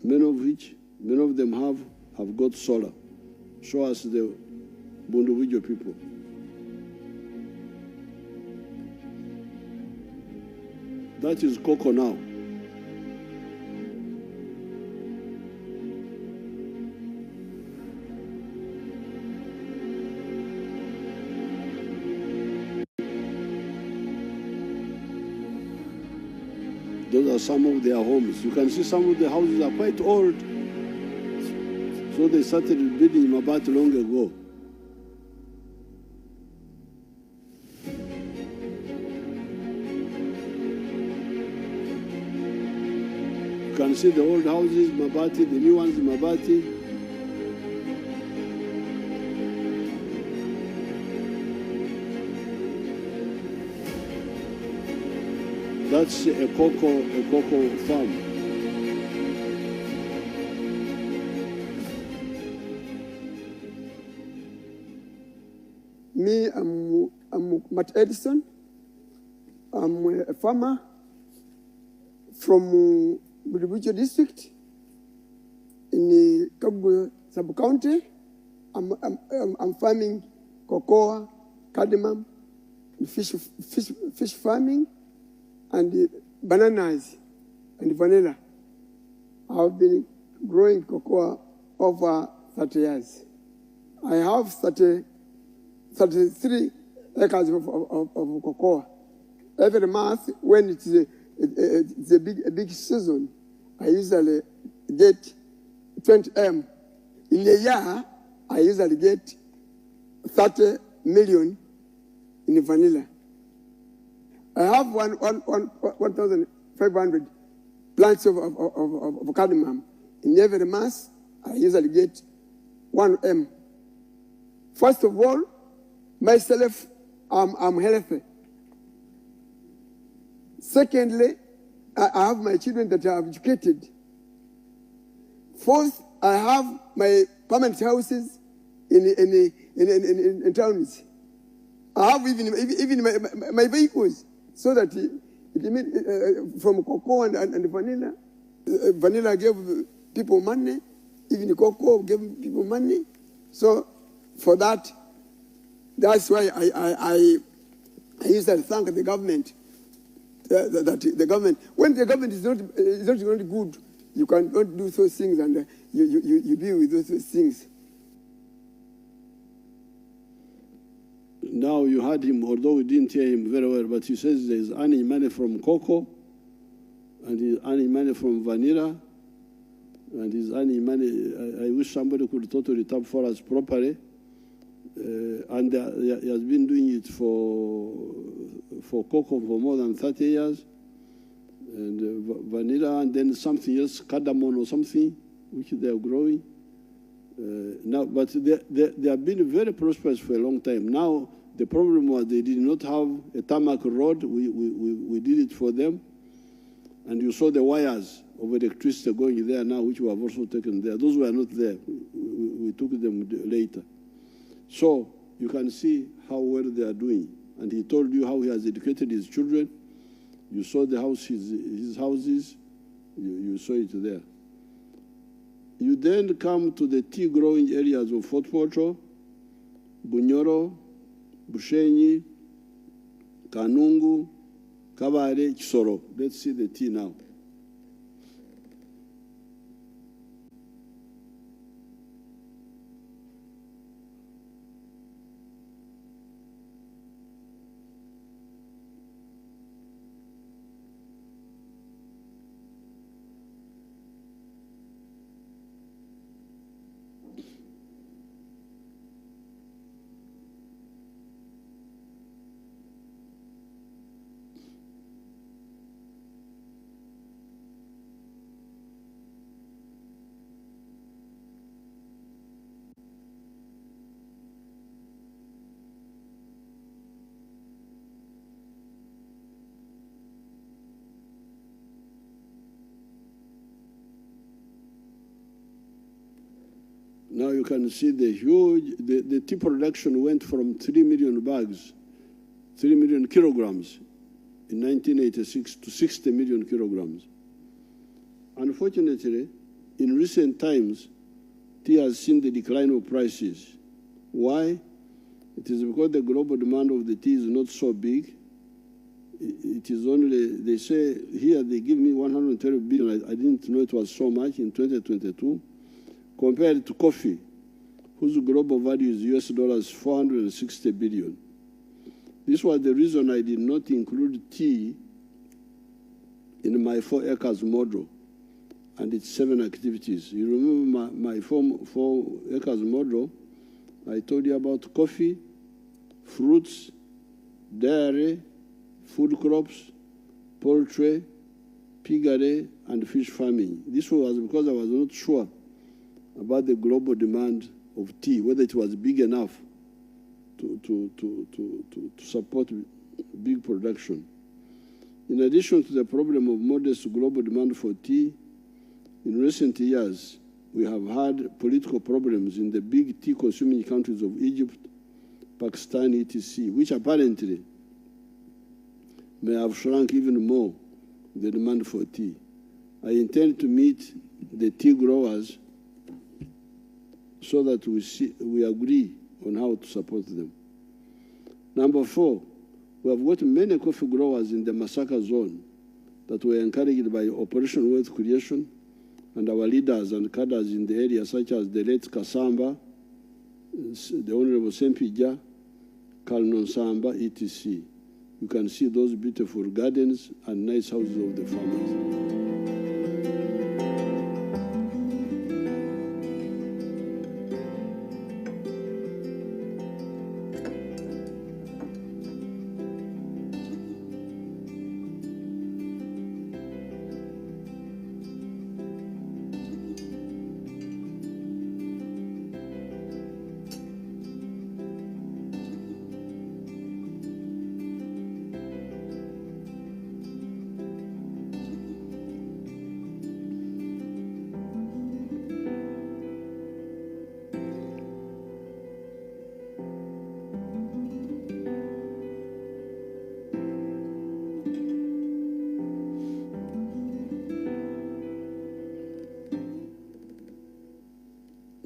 many of them have got solar. Show us the Bundubujo people. That is cocoa now. Those are some of their homes. You can see some of the houses are quite old. So they started building Mabati long ago. You can see the old houses, Mabati, the new ones, Mabati. That's a cocoa farm. Me, I'm Matt Edison. I'm a farmer from Bundubujo district in the Kabu sub-county. I'm farming cocoa, cardamom, fish farming, and bananas and vanilla. I've been growing cocoa over 30 years. I have 30 33 acres of cocoa. Every month, when it's a big season, I usually get 20 M. In a year, I usually get 30 million in vanilla. I have 1,500 plants of cardamom. In every month, I usually get 1 M. First of all, myself, I'm healthy. Secondly, I have my children that are educated. Fourth, I have my permanent houses in towns. I have even my vehicles, so that from cocoa and vanilla, vanilla gave people money, even cocoa gave people money. So for that, that's why I used to thank the government. That the government, when the government is not good, you cannot do those things, and you deal with those things. Now you heard him, although we didn't hear him very well, but he says there's earning money from cocoa, and he's earning money from vanilla, and he's earning money. I wish somebody could totally tap for us properly. And he has been doing it for cocoa for more than 30 years, and vanilla, and then something else, cardamom or something, which they are growing. Now, but they have been very prosperous for a long time. Now, the problem was they did not have a tarmac road. We did it for them. And you saw the wires of electricity going there now, which we have also taken there. Those were not there. We took them later. So you can see how well they are doing. And he told you how he has educated his children. You saw the house, his houses. You saw it there. You then come to the tea growing areas of Fort Portal, Bunyoro, Bushenyi, Kanungu, Kabare, Kisoro. Let's see the tea now. Now you can see the huge, the tea production went from 3 million bags, 3 million kilograms in 1986 to 60 million kilograms. Unfortunately, in recent times, tea has seen the decline of prices. Why? It is because the global demand of the tea is not so big. It is only, they say, here they give me 130 billion. I didn't know it was so much in 2022. Compared to coffee, whose global value is US dollars 460 billion. This was the reason I did not include tea in my 4 acres model and its 7 activities. You remember my 4 acres model? I told you about coffee, fruits, dairy, food crops, poultry, piggery, and fish farming. This was because I was not sure about the global demand of tea, whether it was big enough to support big production. In addition to the problem of modest global demand for tea, in recent years, we have had political problems in the big tea-consuming countries of Egypt, Pakistan, etc., which apparently may have shrunk even more the demand for tea. I intend to meet the tea growers so that we agree on how to support them. Number 4, we have got many coffee growers in the Masaka zone that were encouraged by Operation Wealth Creation and our leaders and cadres in the area, such as the late Kasamba, the Honorable Sempija, Kalnonsamba, etc. You can see those beautiful gardens and nice houses of the farmers.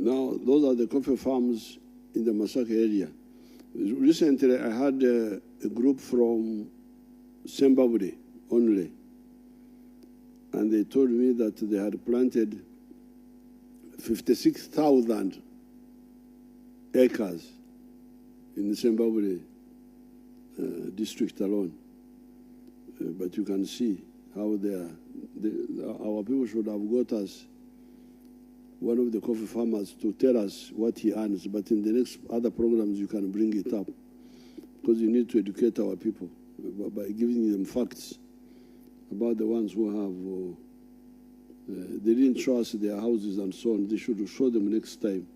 Now, those are the coffee farms in the Masaka area. Recently, I had a group from Zimbabwe only, and they told me that they had planted 56,000 acres in the Zimbabwe district alone. But you can see how our people should have got us one of the coffee farmers to tell us what he earns, but in the next other programs you can bring it up, because you need to educate our people by giving them facts about the ones who have, they didn't show us their houses and so on. They should show them next time.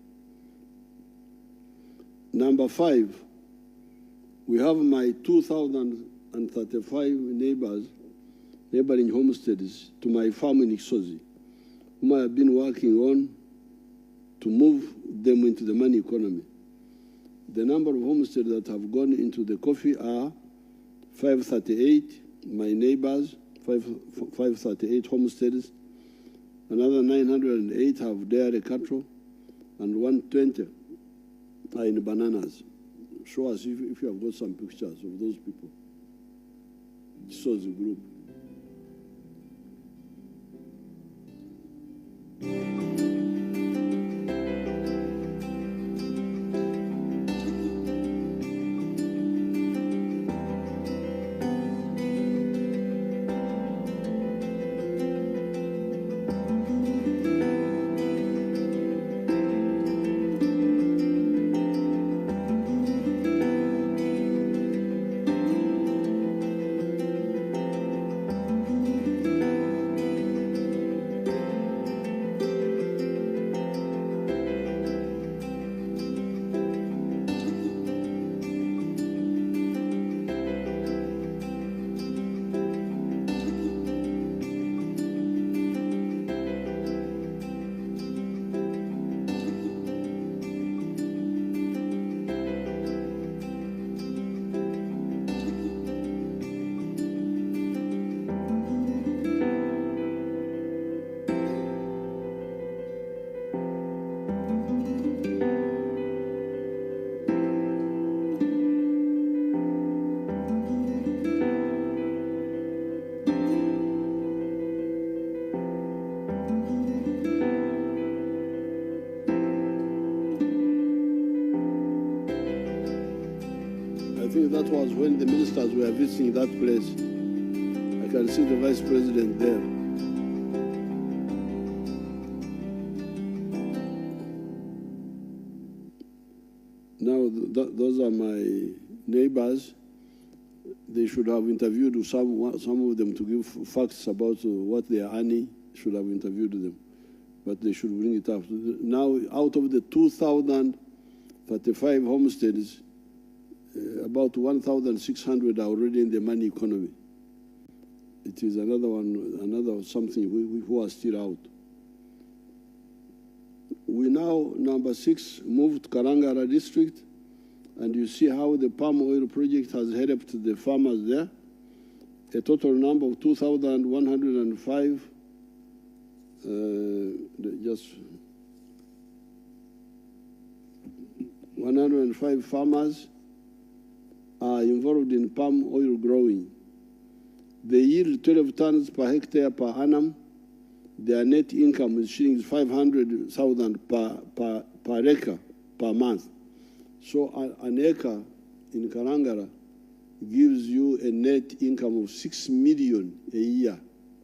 Number 5, we have my 2,035 neighboring homesteads to my farm in Ixozi, whom I have been working on to move them into the money economy. The number of homesteads that have gone into the coffee are 538, my neighbors, 538 homesteads. Another 908 have dairy cattle, and 120 are in bananas. Show us if you have got some pictures of those people. This was the group. I think that was when the ministers were visiting that place. I can see the vice president there. Now, those are my neighbors. They should have interviewed some of them to give facts about what they are earning. Should have interviewed them, but they should bring it up. Now, out of the 2,035 homesteads, about 1,600 are already in the money economy. It is another something who are still out. We now, number 6, moved to Karangara district, and you see how the palm oil project has helped the farmers there. A total number of 2,105, just 105 farmers are involved in palm oil growing. They yield 12 tons per hectare per annum. Their net income is shillings 500,000 per acre per month. So an acre in Karangara gives you a net income of 6 million a year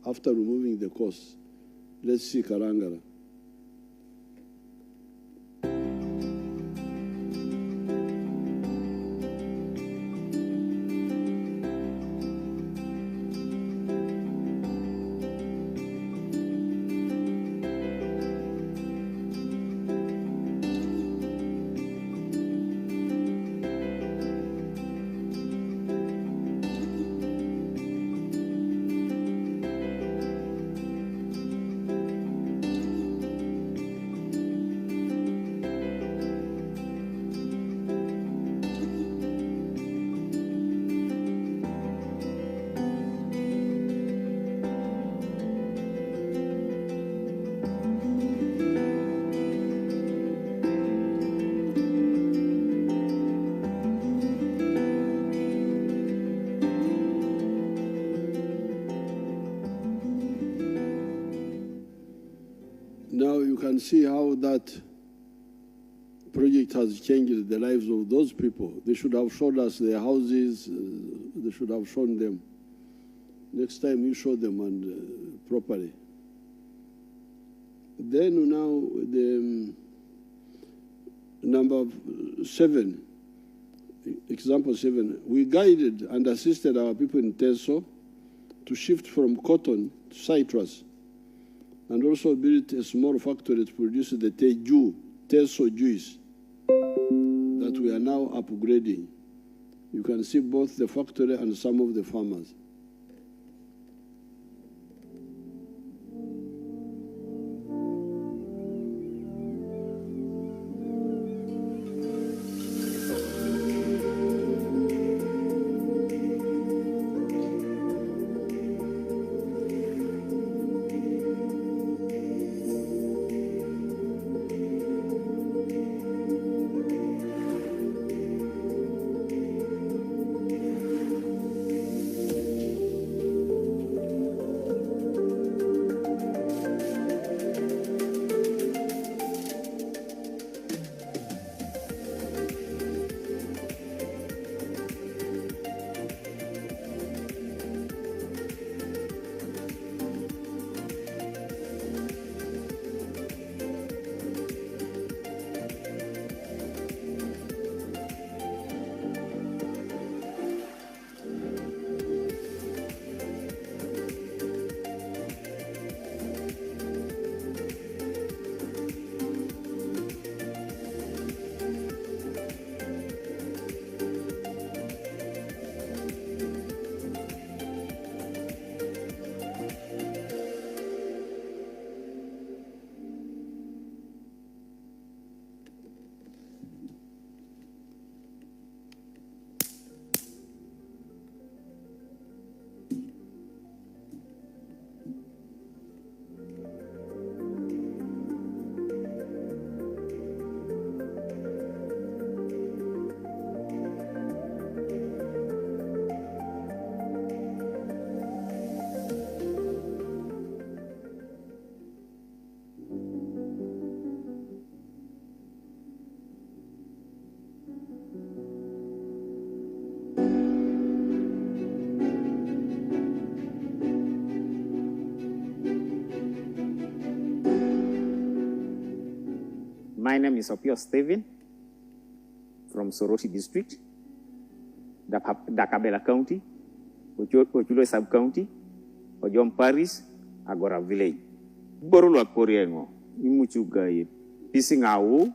after removing the costs. Let's see Karangara. Now you can see how that project has changed the lives of those people. They should have showed us their houses. They should have shown them. Next time you show them and properly. Then now the number 7, example 7, we guided and assisted our people in Teso to shift from cotton to citrus, and also built a small factory to produce the Teso juice that we are now upgrading. You can see both the factory and some of the farmers. My name is Opio Stephen from Soroti District, Dakabela County, Ochulo Sub-County, Ojom Parish, Agora Village. Borolo Koreango, Imuchuga, Pising Awu,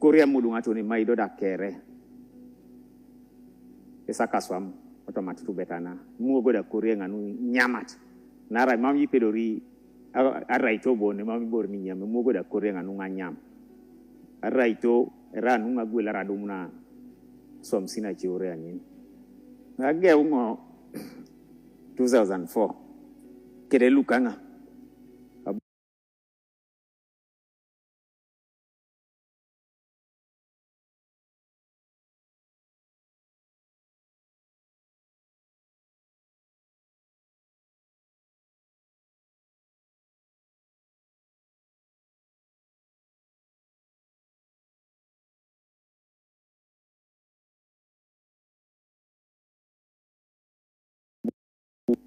Korea Mulungatoni Maido da Kere, Esakaswam, automatic betana, Mugo da Korean and Nyamat, Nara Mami Pedori. Araito bone mami borni nyame mogo da korenga nunga nyam araito era nunga gwela radumna somsina chiore anin age ungo 2004 kere lukanga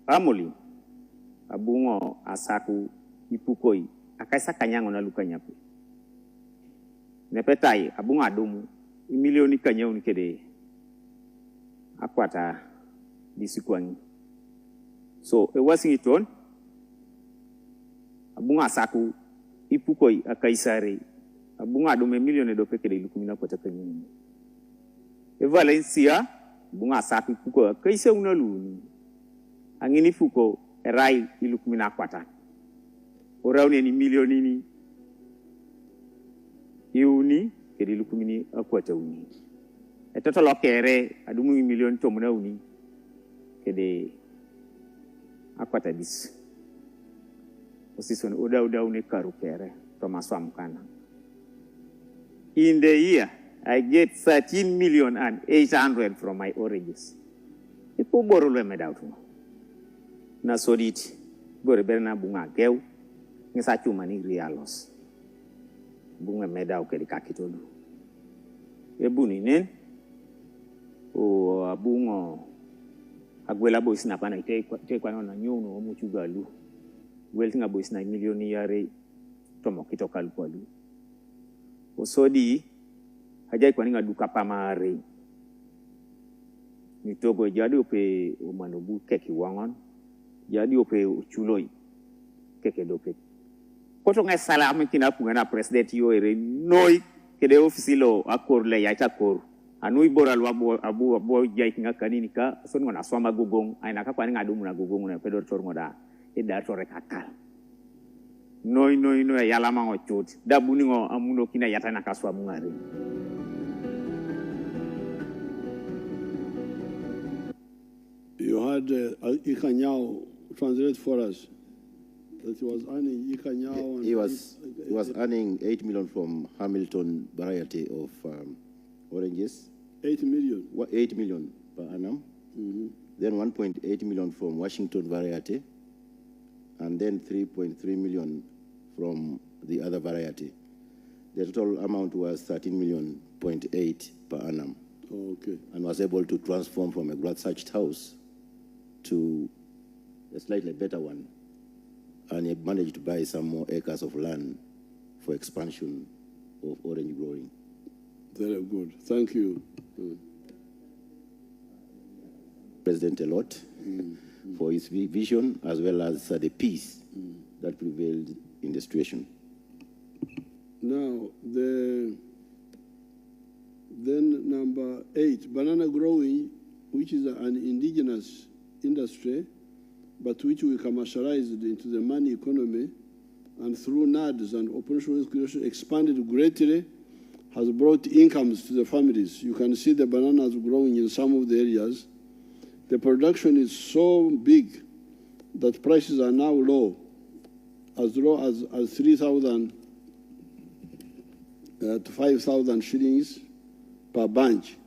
Amoli, abungo asaku ipukoi, akaisa kanyango na luka nyape. Nepetai, abungo adomu, milioni kanya unikede. Akwata disikwangi. So, Washington, abungo asaku ipukoi akaisare, abungo adomu milioni dope kede lukumina kwa takanyi. Valencia, bunga sapi puko kaisa unalu angini fuko erai ilukumina kwata orauni ni milioni ni iuni kedi ilukumini akwata uni etoto lokere adumu milioni tomuna uni kede akwata bis osison oda uni karu kere tomaso amkana in the year I get 13,800,000 from my oranges. Ipo boro le medautu. Na sodit bore berna bunga geu ngisa chuma ni realos. Bunga medau ke dikakitolu. Ebuni nen o bunga agwela boys na pana te kwa na nyuno omuchugalu. Weltinga boys na milioni yare tomo kitokalu kwalu. O sodi hajai kwa ninga duka pamare nitogo jadi ope umanobu keki wangon jadi ope chuloi keke dope koto ngai salama kina pungana president yo ere noi kede ofisilo akor le ya chakor anui boral wabo abu jai kinga kanini ka sonu na swama gogong aina ka kwa ninga dumu na gogong na pedor tormoda eda tore kakal noi yala mango chot dabuni ngo amuno kina yatana kaswa mungare. You had Ikanyao translate for us that he was earning Ikanyao. He was earning 8 million from Hamilton variety of oranges. 8 million? 8 million per annum. Mm-hmm. Then 1.8 million from Washington variety. And then 3.3 million from the other variety. The total amount was 13.8 per annum. Oh, okay. And was able to transform from a grass-thatched house to a slightly better one. And he managed to buy some more acres of land for expansion of orange growing. Very good. Thank you. President a lot for his vision as well as the peace that prevailed in the situation. Now, then number 8, banana growing, which is an indigenous industry, but which we commercialized into the money economy, and through NADs and operational creation expanded greatly, has brought incomes to the families. You can see the bananas growing in some of the areas. The production is so big that prices are now low as 3,000 to 5,000 shillings per bunch.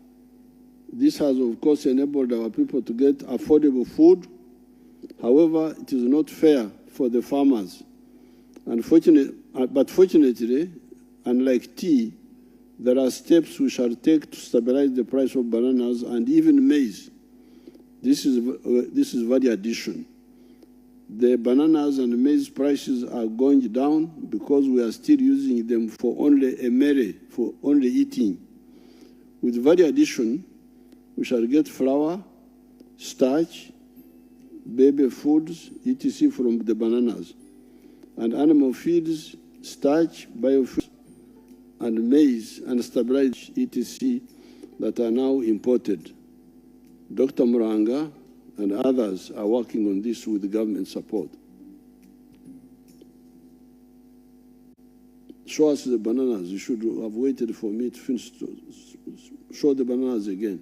This has, of course, enabled our people to get affordable food. However, it is not fair for the farmers. But fortunately, unlike tea, there are steps we shall take to stabilize the price of bananas and even maize. This is value addition. The bananas and maize prices are going down because we are still using them for only emere, for only eating. With value addition, we shall get flour, starch, baby foods, etc. from the bananas, and animal feeds, starch, biofuels, and maize, and stabilized etc. that are now imported. Dr. Muranga and others are working on this with government support. Show us the bananas. You should have waited for me to finish. Show the bananas again.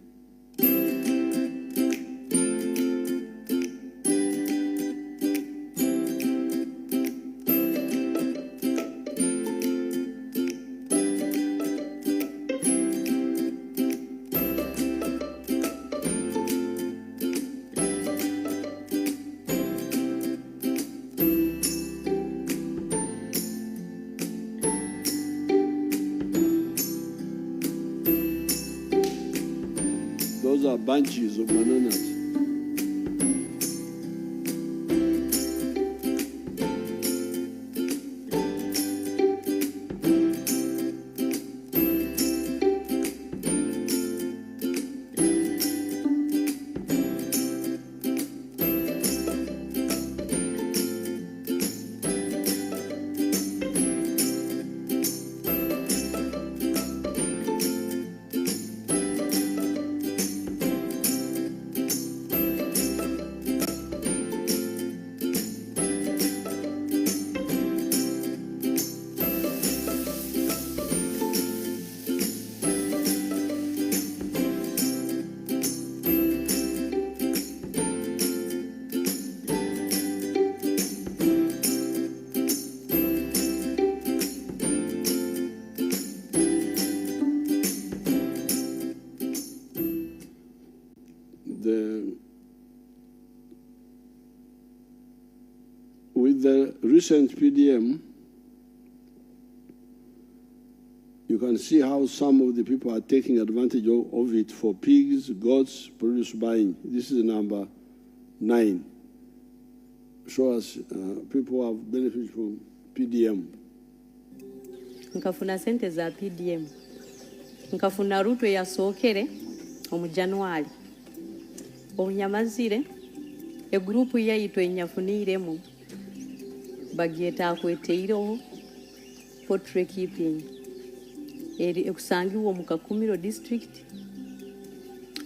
Those are bunches of bananas. with the recent PDM, you can see how some of the people are taking advantage of it for pigs, goats, produce buying. This is number 9. Show us people who have benefited from PDM. Nkafuna sente za PDM. Nkafuna ruto ya sokere omu January. Obunyamazire egrupu yaitu enyafuniremu bageta akweteiro portrait keeping. Eri ekusangiwa omu Kakumiro district,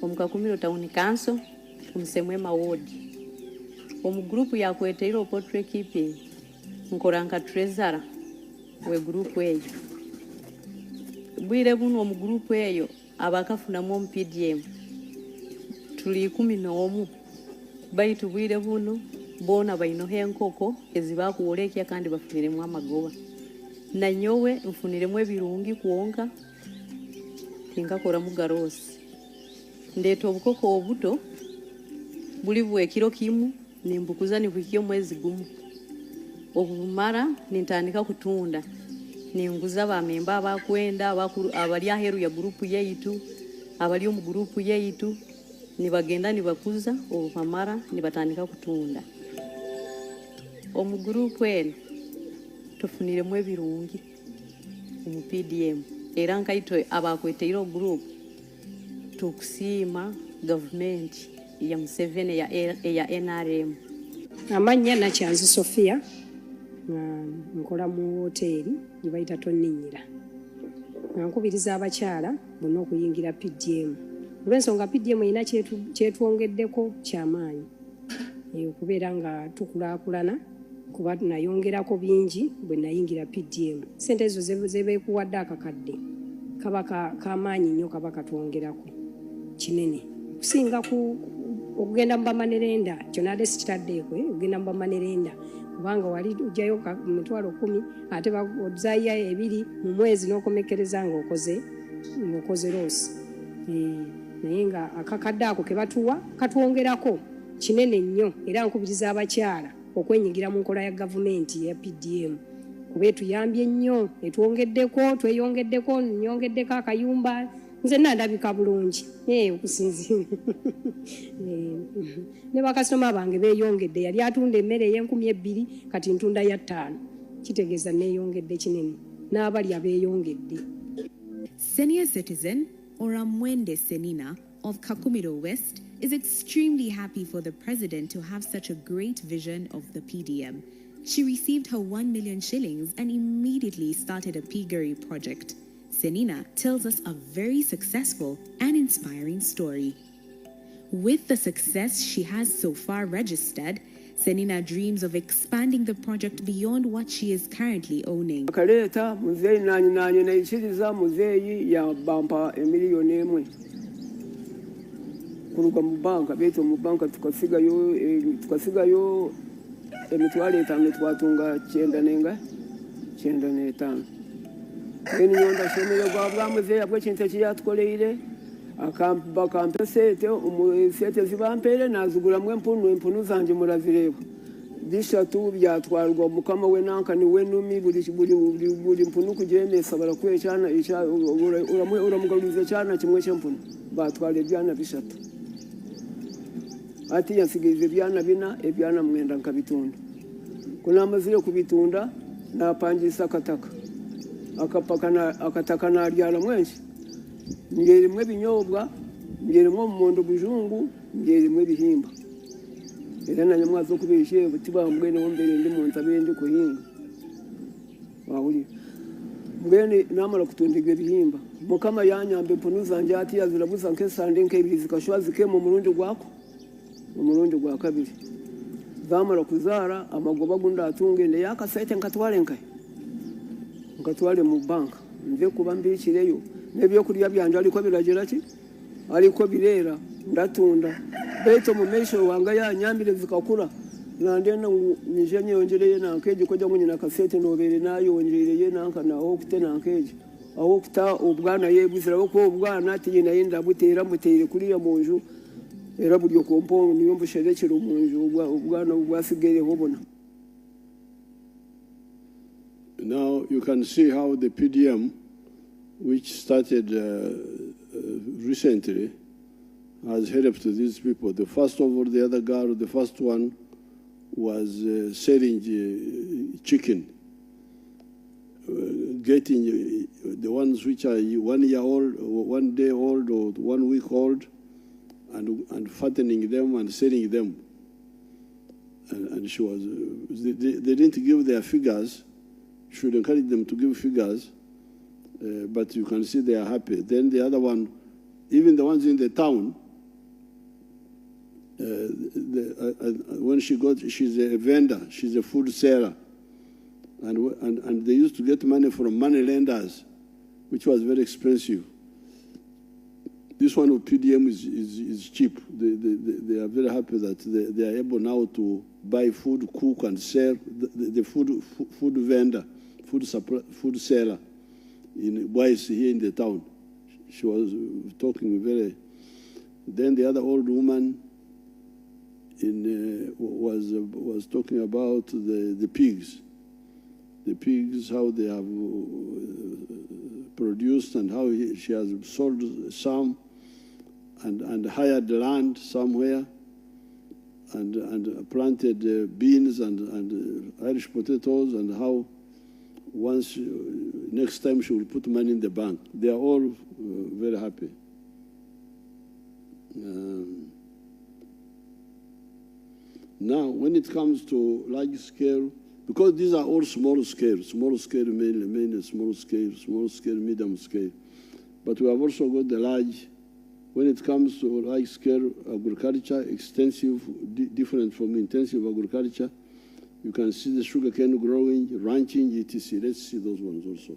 omu Kakumiro town council, omusemwema ward. Omu grupu ya kweteiro portrait keeping nkoranka treasurer we grupu eyo. Bwire buno omu grupu eyo abakafuna mu PDM tuli 11 baitu bwire buno bona bainohe enkoko ezibakuolekya kandi bafuniremu amagoba. Na nyowe mfuniremu ebirungi kuonga tinkakora mugarosi. Ndeeta obukoko obuto buli bwe kiro kimu nimbukuza nibwikyo mwezi gumu. Obumara nintandika kutunda ninguza bamemba abakwenda abali aheru ya grupu yaitu abali omu grupu yaitu nibagenda nibakuza obumara nibatandika kutunda. Omu grupu eno tufuniremu ebirungi omu PDM era nkaitwe abakweteiro group tukusiima government ya Museveni ya NRM. Amanya Nakyanzi Sofia nkola mu hoteli nibaita Toninyira. Nkubiriza abakyala bonna okuyingira PDM. Olw'ensonga PDM ina kyetwongeddeko kyamaanyi. Okubeera nga tukulaakulana kuba tunayongerako bingi bwe nayingira PDM. Sente ezo zebeekuwadde akakadde kaba kamaanyi nnyo kaba katwongerako kinene kusinga okugenda mu bamanerenda kyonadde sikitaddeeko okugenda mu bamanerenda kubanga wali ojjayo emitwalo 10 ate ozaaya 2 mu mwezi n'okomekereza ng'okoze loosi. Naye nga akakadde ako ke batuwa katwongerako kinene nnyo era nkubiriza abakyala okwenyigira mu nkola ya gavumenti ya PDM kuba etuyambye nnyo tweyongeddeko nyongeddeko akayumba nze nandabika bulungi okusinzira ne bakasitoma bange beeyongedde yali atunda emmere ey' 2,000 kati ntunda ya 5 kitegeeza neeyongedde kinene n'abali abeeyongedde. Senior citizen Oramwende Senina of Kakumiro West is extremely happy for the president to have such a great vision of the PDM. She received her 1 million shillings and immediately started a piggery project. Senina tells us a very successful and inspiring story. With the success she has so far registered, Senina dreams of expanding the project beyond what she is currently owning. Kaleta muzeyi nanye naikiriza muzeyi ya bampa emiliyoni 1 kuruka mu banka beto mu banka tukasigayo emitwalo 5 twatunga 9 Eni yonda shemero bwa muzeyi abwe kintu kyatukoleire akamba compensate sete zibampere nazugura empunu zanje murazireba bishatu byatwarwa mukama we nanka ni wenumi buli mpunu kugendesa barakwecana uramugaruze cyana kimwe cyempunu batware byana bishatu ati yansigize byana bina ebyana mwenda nkabitunda kuna amazire kubitunda napangisa akataka naryala mwenshi ngerimwe binyobwa ngerimwe mumondo bujungu ngerimwe bihimba era na nyamwazo kubeshe butiba mbwene wombere ndi mu ntabe ndi kuhinga wawuli mbwene namara kutundiga bihimba mukama yanyambe mpunu zanje ati yazirabuza nkesande nkebirizi kashwa zikemo murundi gwako umurundi gwa kabiri zamara kuzara amagoba gunda atunge ne yakasete nkatwale mu banka nze kuba mbikireyo nebyo kuriya byanje ariko biragera ki ariko birera ndatunda beto mu mesho wanga yanyambire zikakura nande nije nyongereye nankeje kujya mu nyina kasete nobere nayongereye nanka naho kute nankeje aho kuta ubwana yebuzira ko ubwana ati na yenda butera mutere kuriya munju era buryo kompo niyo mbusherekero munju ubwana ubwasigere hobona Now you can see how the PDM, which started recently, has helped these people. The first of all, the other girl, the first one was selling chicken, getting the ones which are 1 year old, 1 day old, or 1 week old, and fattening them and selling them. And she was, they didn't give their figures. Should encourage them to give figures, but you can see they are happy. Then the other one, even the ones in the town, when she's a vendor, she's a food seller, and they used to get money from money lenders, which was very expensive. This one of PDM is cheap. They are very happy that they are able now to buy food, cook, and sell. The food vendor, food seller in Boise here in the town. She was talking very. Then the other old woman was talking about the pigs. The pigs, how they have produced, and how she has sold some and hired land somewhere and planted beans and Irish potatoes, and how next time she will put money in the bank. They are all very happy. Now, when it comes to large scale, because these are all small scale mainly small scale, medium scale. But we have also got the large. When it comes to large scale agriculture, extensive, different from intensive agriculture, you can see the sugarcane growing, ranching, etc. Let's see those ones also.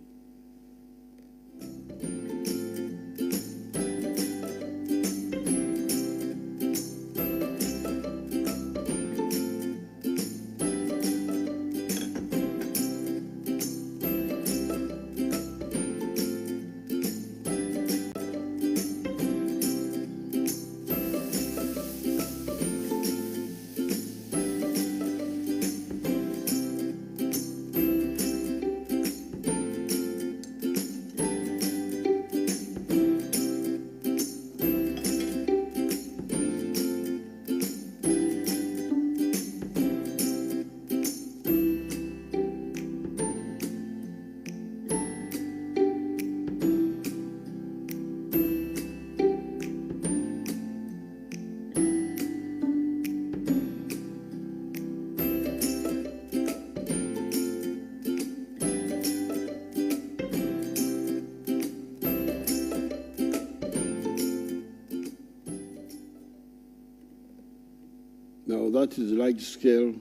Now that is large-scale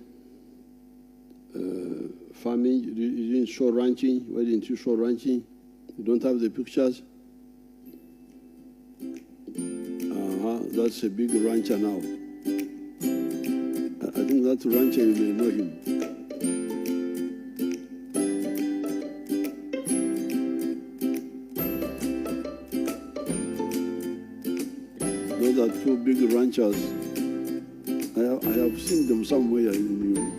farming. You didn't show ranching. Why didn't you show ranching? You don't have the pictures? That's a big rancher now. I think that rancher, you may know him. Those are two big ranchers. I have seen them somewhere in you.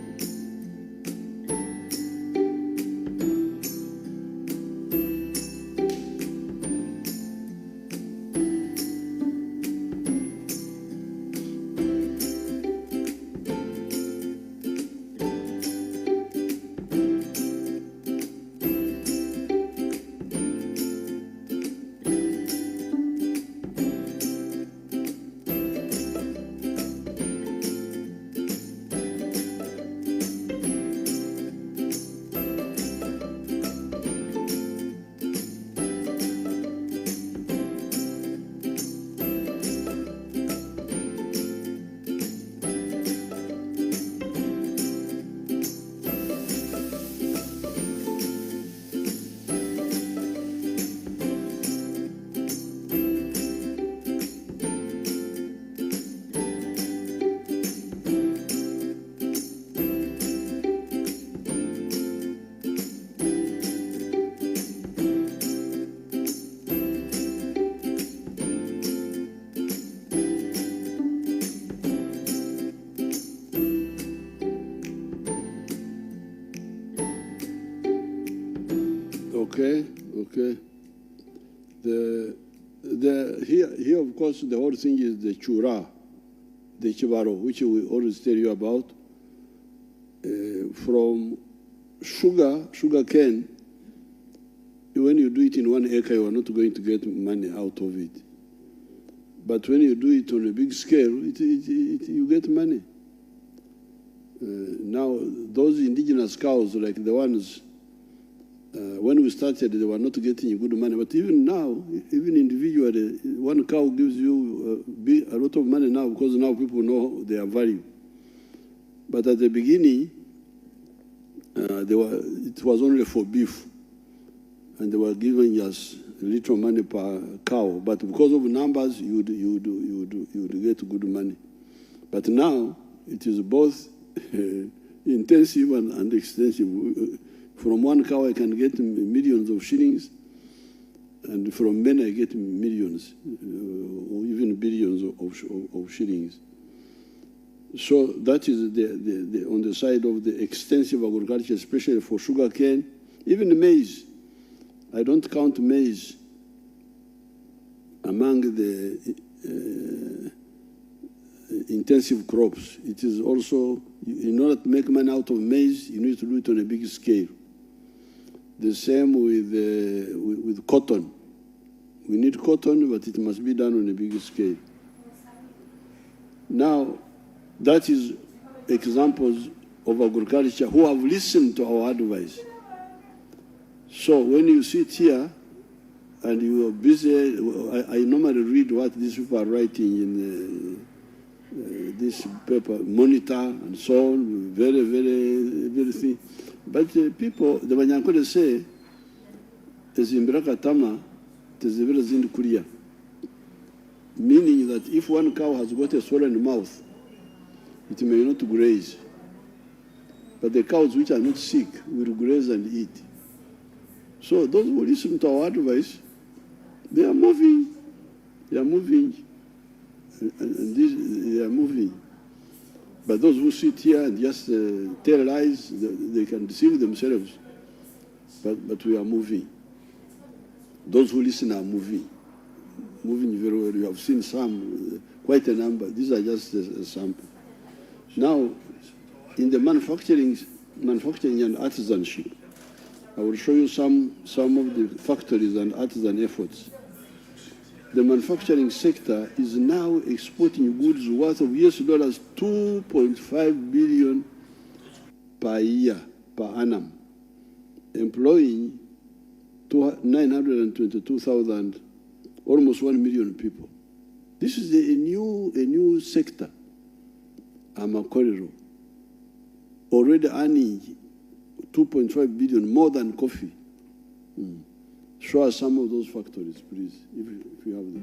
Okay. Here, of course, the whole thing is the chura, the chibaro, which we always tell you about. From sugar cane, when you do it in 1 acre, you are not going to get money out of it. But when you do it on a big scale, you get money. Now, those indigenous cows, like the ones, when we started, they were not getting good money. But even now, even individually, one cow gives you a lot of money now because now people know their value. But at the beginning, it was only for beef. And they were giving us little money per cow. But because of numbers, you would get good money. But now, it is both intensive and extensive. From one cow, I can get millions of shillings, and from many, I get millions, or even billions of shillings. So that is on the side of the extensive agriculture, especially for sugar cane, even maize. I don't count maize among the intensive crops. It is also, in order to make money out of maize, you need to do it on a big scale. The same with cotton. We need cotton, but it must be done on a big scale. Now, that is examples of agriculture who have listened to our advice. So when you sit here and you are busy, I normally read what these people are writing in this paper, monitor and so on, very, very, very thin. But people, the Banyankole say, "Tezimbiraka tama, tezibira zindi kulia," meaning that if one cow has got a swollen mouth, it may not graze. But the cows which are not sick will graze and eat. So those who listen to our advice, they are moving. They are moving. And they are moving. But those who sit here and just tell lies, they can deceive themselves. But we are moving. Those who listen are moving. Moving very well. You have seen some, quite a number. These are just a sample. Now, in the manufacturing and artisanship, I will show you some of the factories and artisan efforts. The manufacturing sector is now exporting goods worth of US$ 2.5 billion per year, per annum, employing 922,000, almost 1 million people. This is a new sector, Amakorero, already earning 2.5 billion, more than coffee. Show us some of those factories, please, if you have them.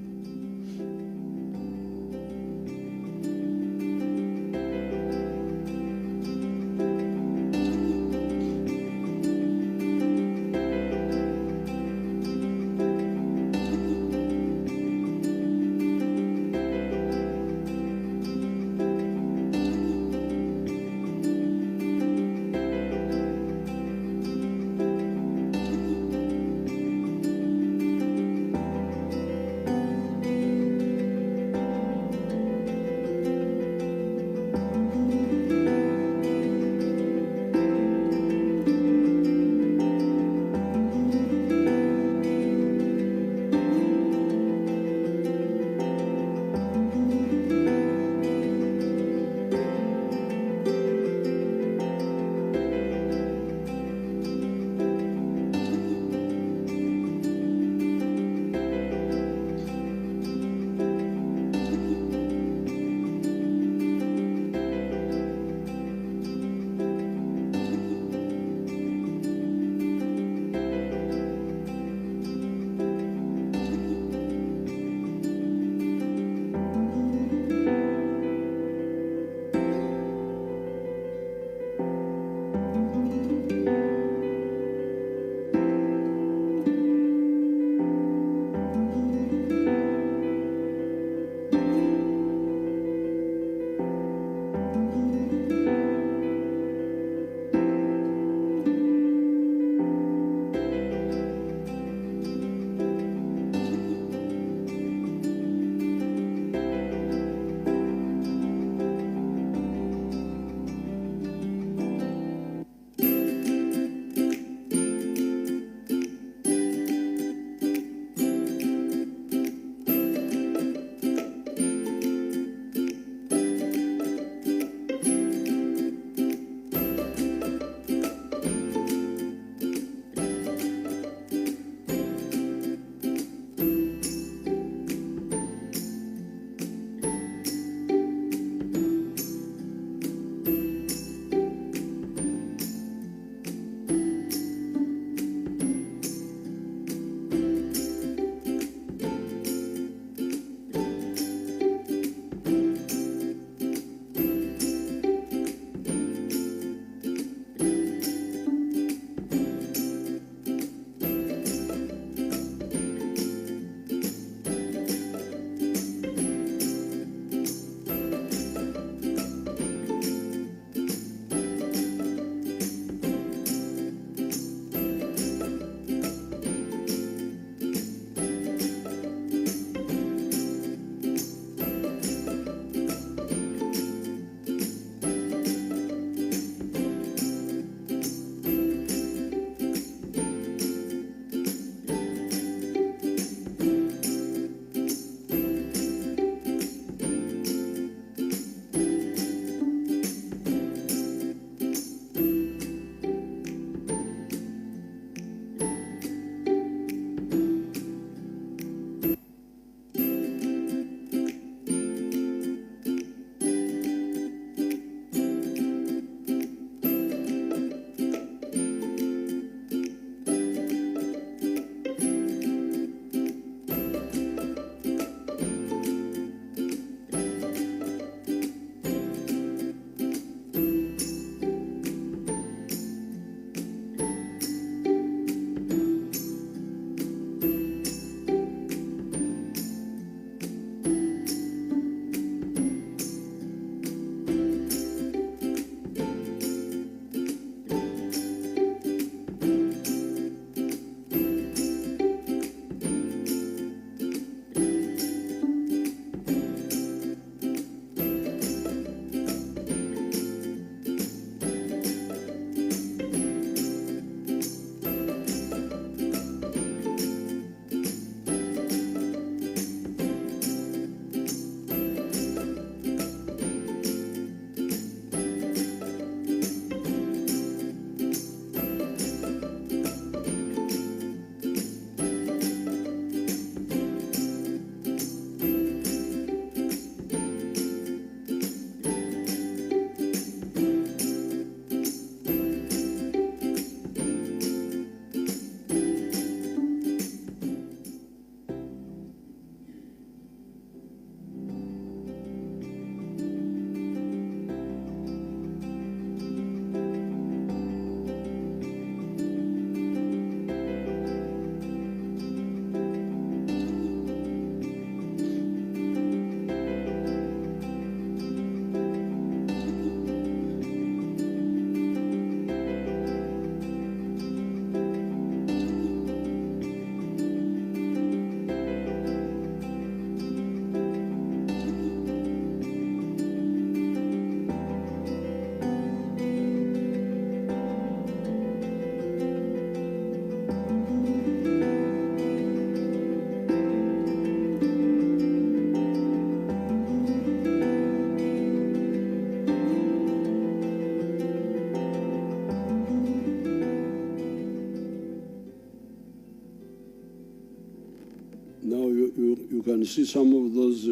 you can see some of those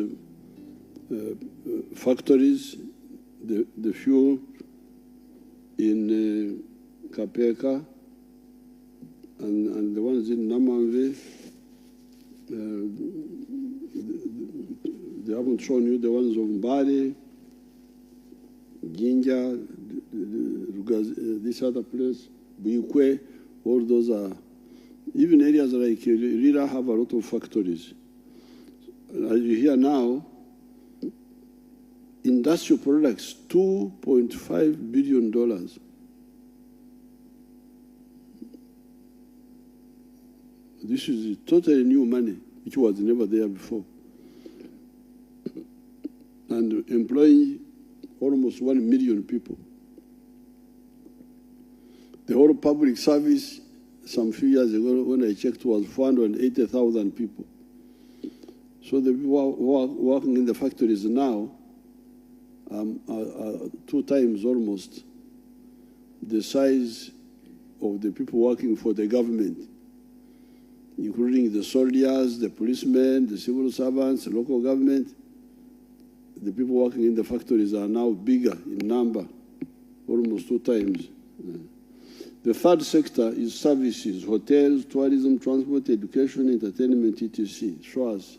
factories, the fuel in Kapeka and the ones in Namamve. They haven't shown you the ones of Mbari, Ginja, this other place, Buyukwe. All those are, even areas like Rira have a lot of factories. As you hear now, industrial products, $2.5 billion. This is totally new money, which was never there before. And employing almost 1 million people. The whole public service, some few years ago, when I checked, was 480,000 people. So the people who are working in the factories now are 2 times almost the size of the people working for the government, including the soldiers, the policemen, the civil servants, the local government. The people working in the factories are now bigger in number, almost 2 times. The third sector is services, hotels, tourism, transport, education, entertainment, etc. Show us.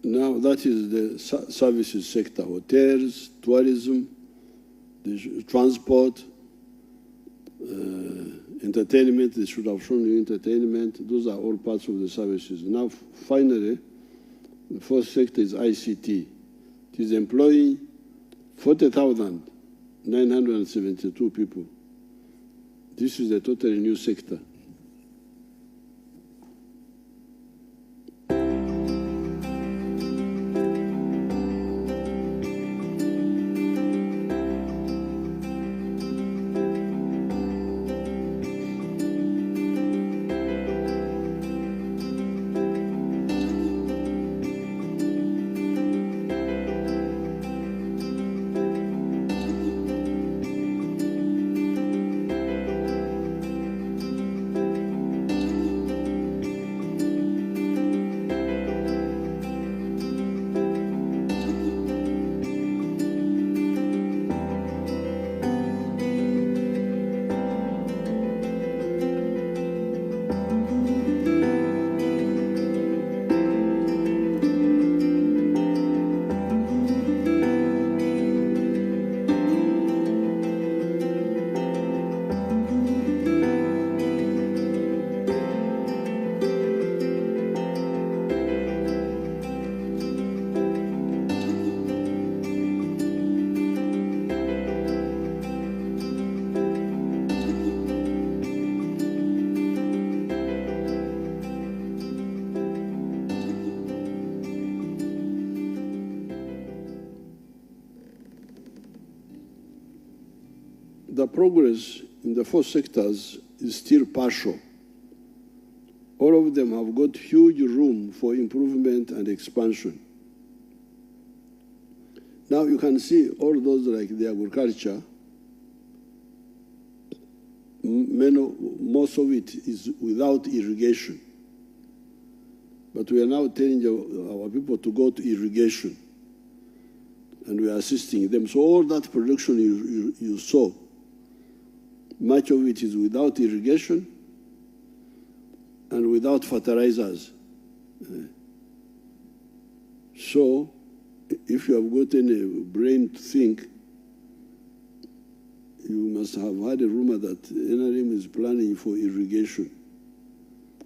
Now that is the services sector, hotels, tourism, the transport, entertainment. They should have shown you entertainment. Those are all parts of the services. Now, finally, the fourth sector is ICT. It is employing 40,972 people. This is a totally new sector. the progress in the 4 sectors is still partial. All of them have got huge room for improvement and expansion. Now you can see all those like the agriculture, most of it is without irrigation. But we are now telling our people to go to irrigation, and we are assisting them. So all that production you saw, much of it is without irrigation and without fertilizers. So if you have gotten a brain to think, you must have had a rumor that NRM is planning for irrigation.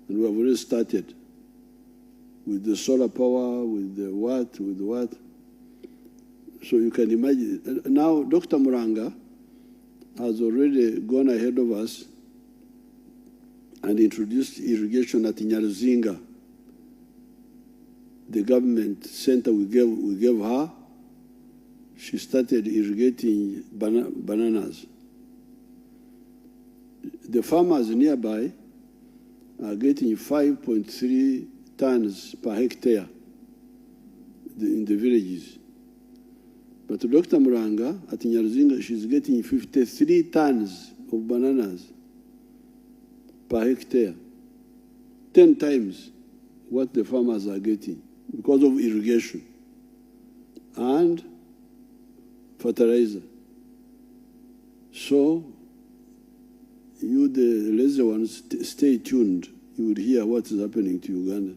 And we have already started with the solar power, with the what. So you can imagine. Now, Dr. Muranga has already gone ahead of us and introduced irrigation at Nyaruzinga. The government center we gave her, she started irrigating bananas. The farmers nearby are getting 5.3 tons per hectare in the villages. But Dr. Muranga at Nyaruzinga, she's getting 53 tons of bananas per hectare, 10 times what the farmers are getting because of irrigation and fertilizer. So you, the lazy ones, stay tuned. You would hear what is happening to Uganda.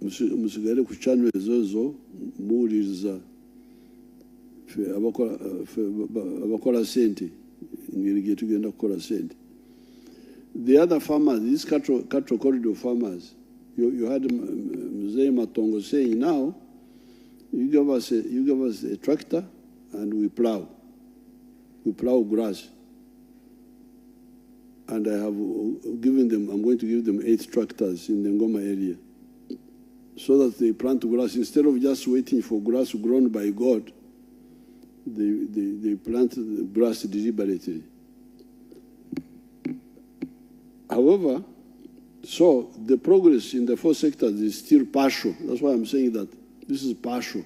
Musigare ku channel ezozo muwuliriza abakola sente ngeri gye tugenda kukola sente. The other farmers, these cattle corridor farmers, you had Mzee Matongo saying, now you give us a tractor and we plow grass. And I'm going to give them 8 tractors in the Ngoma area, so that they plant grass. Instead of just waiting for grass grown by God, they plant the grass deliberately. However, so the progress in the 4 sectors is still partial. That's why I'm saying that this is partial.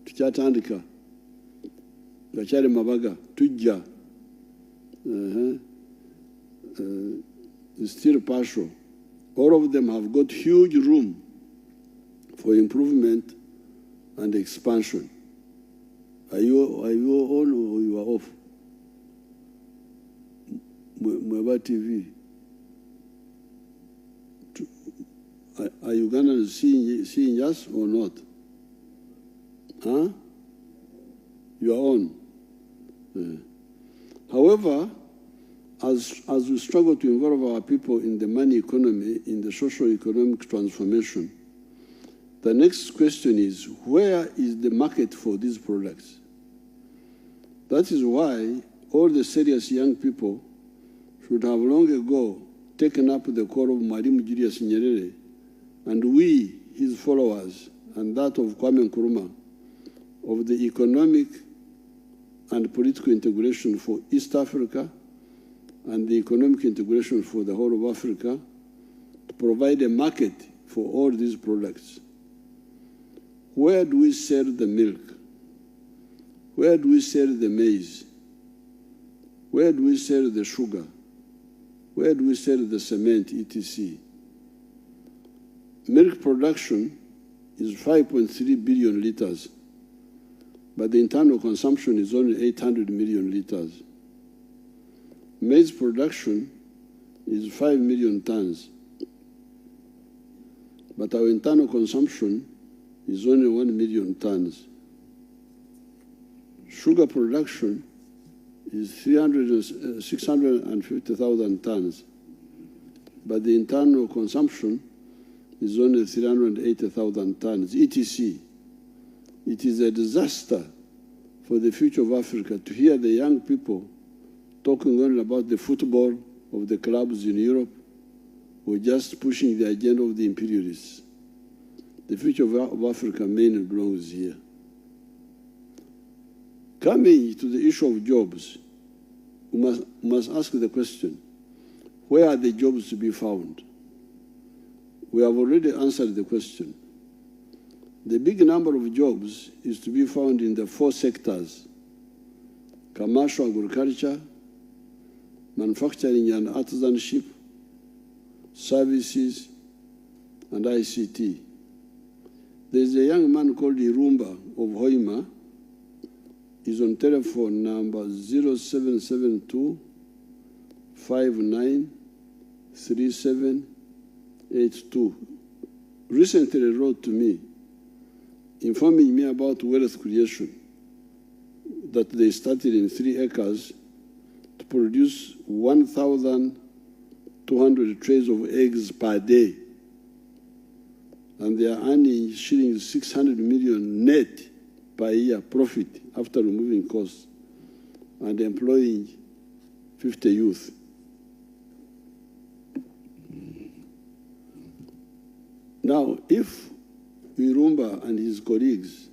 Tukyatandika, gakyali mabaga, tujja. It's still partial. All of them have got huge room for improvement and expansion. Are you on or you are off? Mweba TV. Are Ugandans seeing us or not? Huh? You are on. However, as we struggle to involve our people in the money economy, in the socio-economic transformation, the next question is, where is the market for these products? That is why all the serious young people should have long ago taken up the call of Mwalimu Julius Nyerere, and we, his followers, and that of Kwame Nkrumah, of the economic and political integration for East Africa and the economic integration for the whole of Africa, to provide a market for all these products. Where do we sell the milk? Where do we sell the maize? Where do we sell the sugar? Where do we sell the cement, etc.? Milk production is 5.3 billion liters, but the internal consumption is only 800 million liters. Maize production is 5 million tons, but our internal consumption is only 1 million tons. Sugar production is 650,000 tons, but the internal consumption is only 380,000 tons, etc. It is a disaster for the future of Africa to hear the young people talking only about the football of the clubs in Europe, or just pushing the agenda of the imperialists. The future of Africa mainly belongs here. Coming to the issue of jobs, we must ask the question, where are the jobs to be found? We have already answered the question. The big number of jobs is to be found in the 4 sectors: commercial agriculture, manufacturing and artisanship, services, and ICT. There's a young man called Irumba of Hoima. He's on telephone number 0772 593782. Recently wrote to me, informing me about wealth creation, that they started in 3 acres to produce 1,200 trays of eggs per day. And they are earning shillings 600 million net per year profit after removing costs and employing 50 youth. Now, if Irumba and his colleagues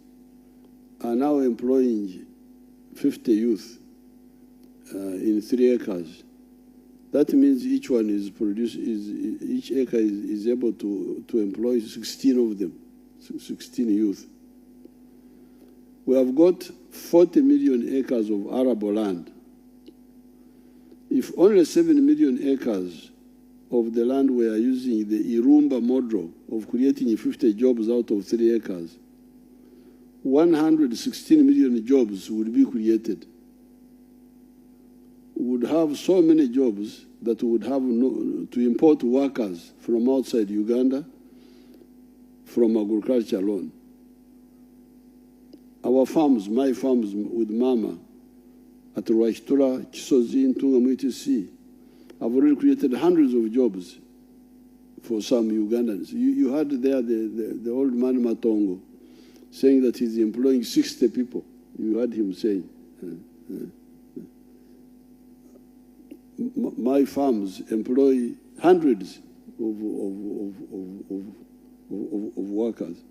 are now employing 50 youth in 3 acres, that means each one is each acre is able to employ 16 of them, 16 youth. We have got 40 million acres of arable land. If only 7 million acres of the land we are using the Irumba model of creating 50 jobs out of 3 acres, 116 million jobs would be created. We would have so many jobs that we would have to import workers from outside Uganda from agriculture alone. Our farms, my farms with Mama, at Rwashtura, Kisozi, Ntunga, etc., have already created hundreds of jobs for some Ugandans. You heard there the old man Matongo saying that he's employing 60 people. You heard him saying. My farms employ hundreds of workers.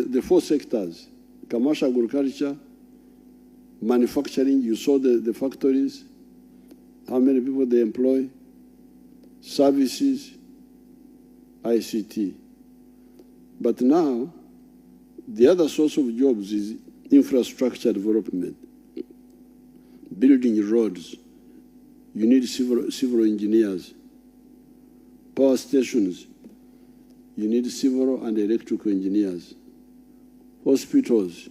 The 4 sectors: commercial agriculture, manufacturing, you saw the factories, how many people they employ, services, ICT. But now, the other source of jobs is infrastructure development, building roads. You need civil engineers. Power stations, you need civil and electrical engineers. Hospitals,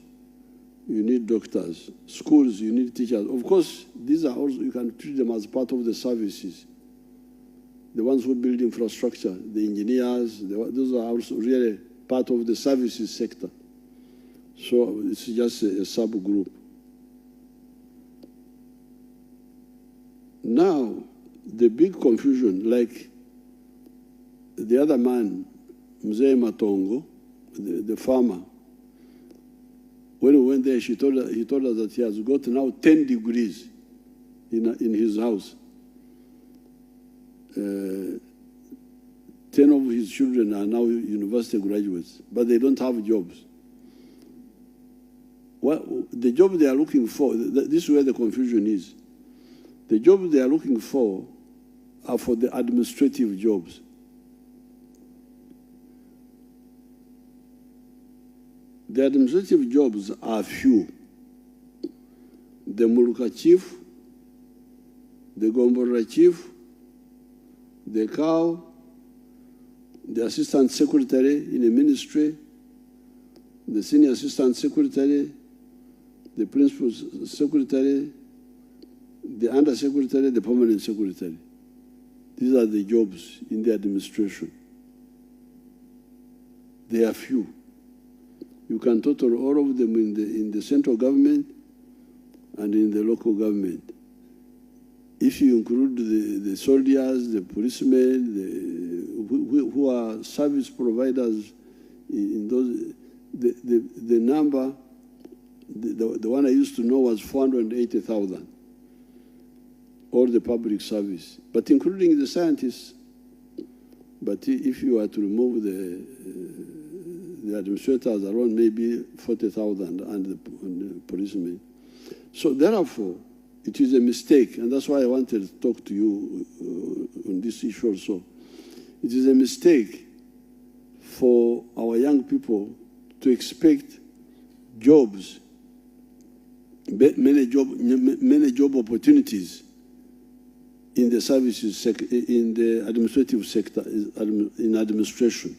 you need doctors. Schools, you need teachers. Of course, these are also, you can treat them as part of the services. The ones who build infrastructure, the engineers, those are also really part of the services sector. So it's just a subgroup. Now, the big confusion, like the other man, Mzee Matongo, the farmer, when we went there, he told us that he has got now 10 degrees in his house. 10 of his children are now university graduates, but they don't have jobs. Well, the job they are looking for, this is where the confusion is. The jobs they are looking for are for the administrative jobs. The administrative jobs are few. The Muluka chief, the Gombora chief, the cow, the assistant secretary in a ministry, the senior assistant secretary, the principal secretary, the undersecretary, the permanent secretary. These are the jobs in the administration. They are few. You can total all of them in the central government and in the local government. If you include the soldiers, the policemen, who are service providers in those, the number, the one I used to know was 480,000, all the public service, but including the scientists. But if you were to remove the administrators alone, maybe 40,000 and the policemen. So therefore, it is a mistake, and that's why I wanted to talk to you on this issue also. It is a mistake for our young people to expect jobs, many job opportunities in the services sector, in the administrative sector, in administration.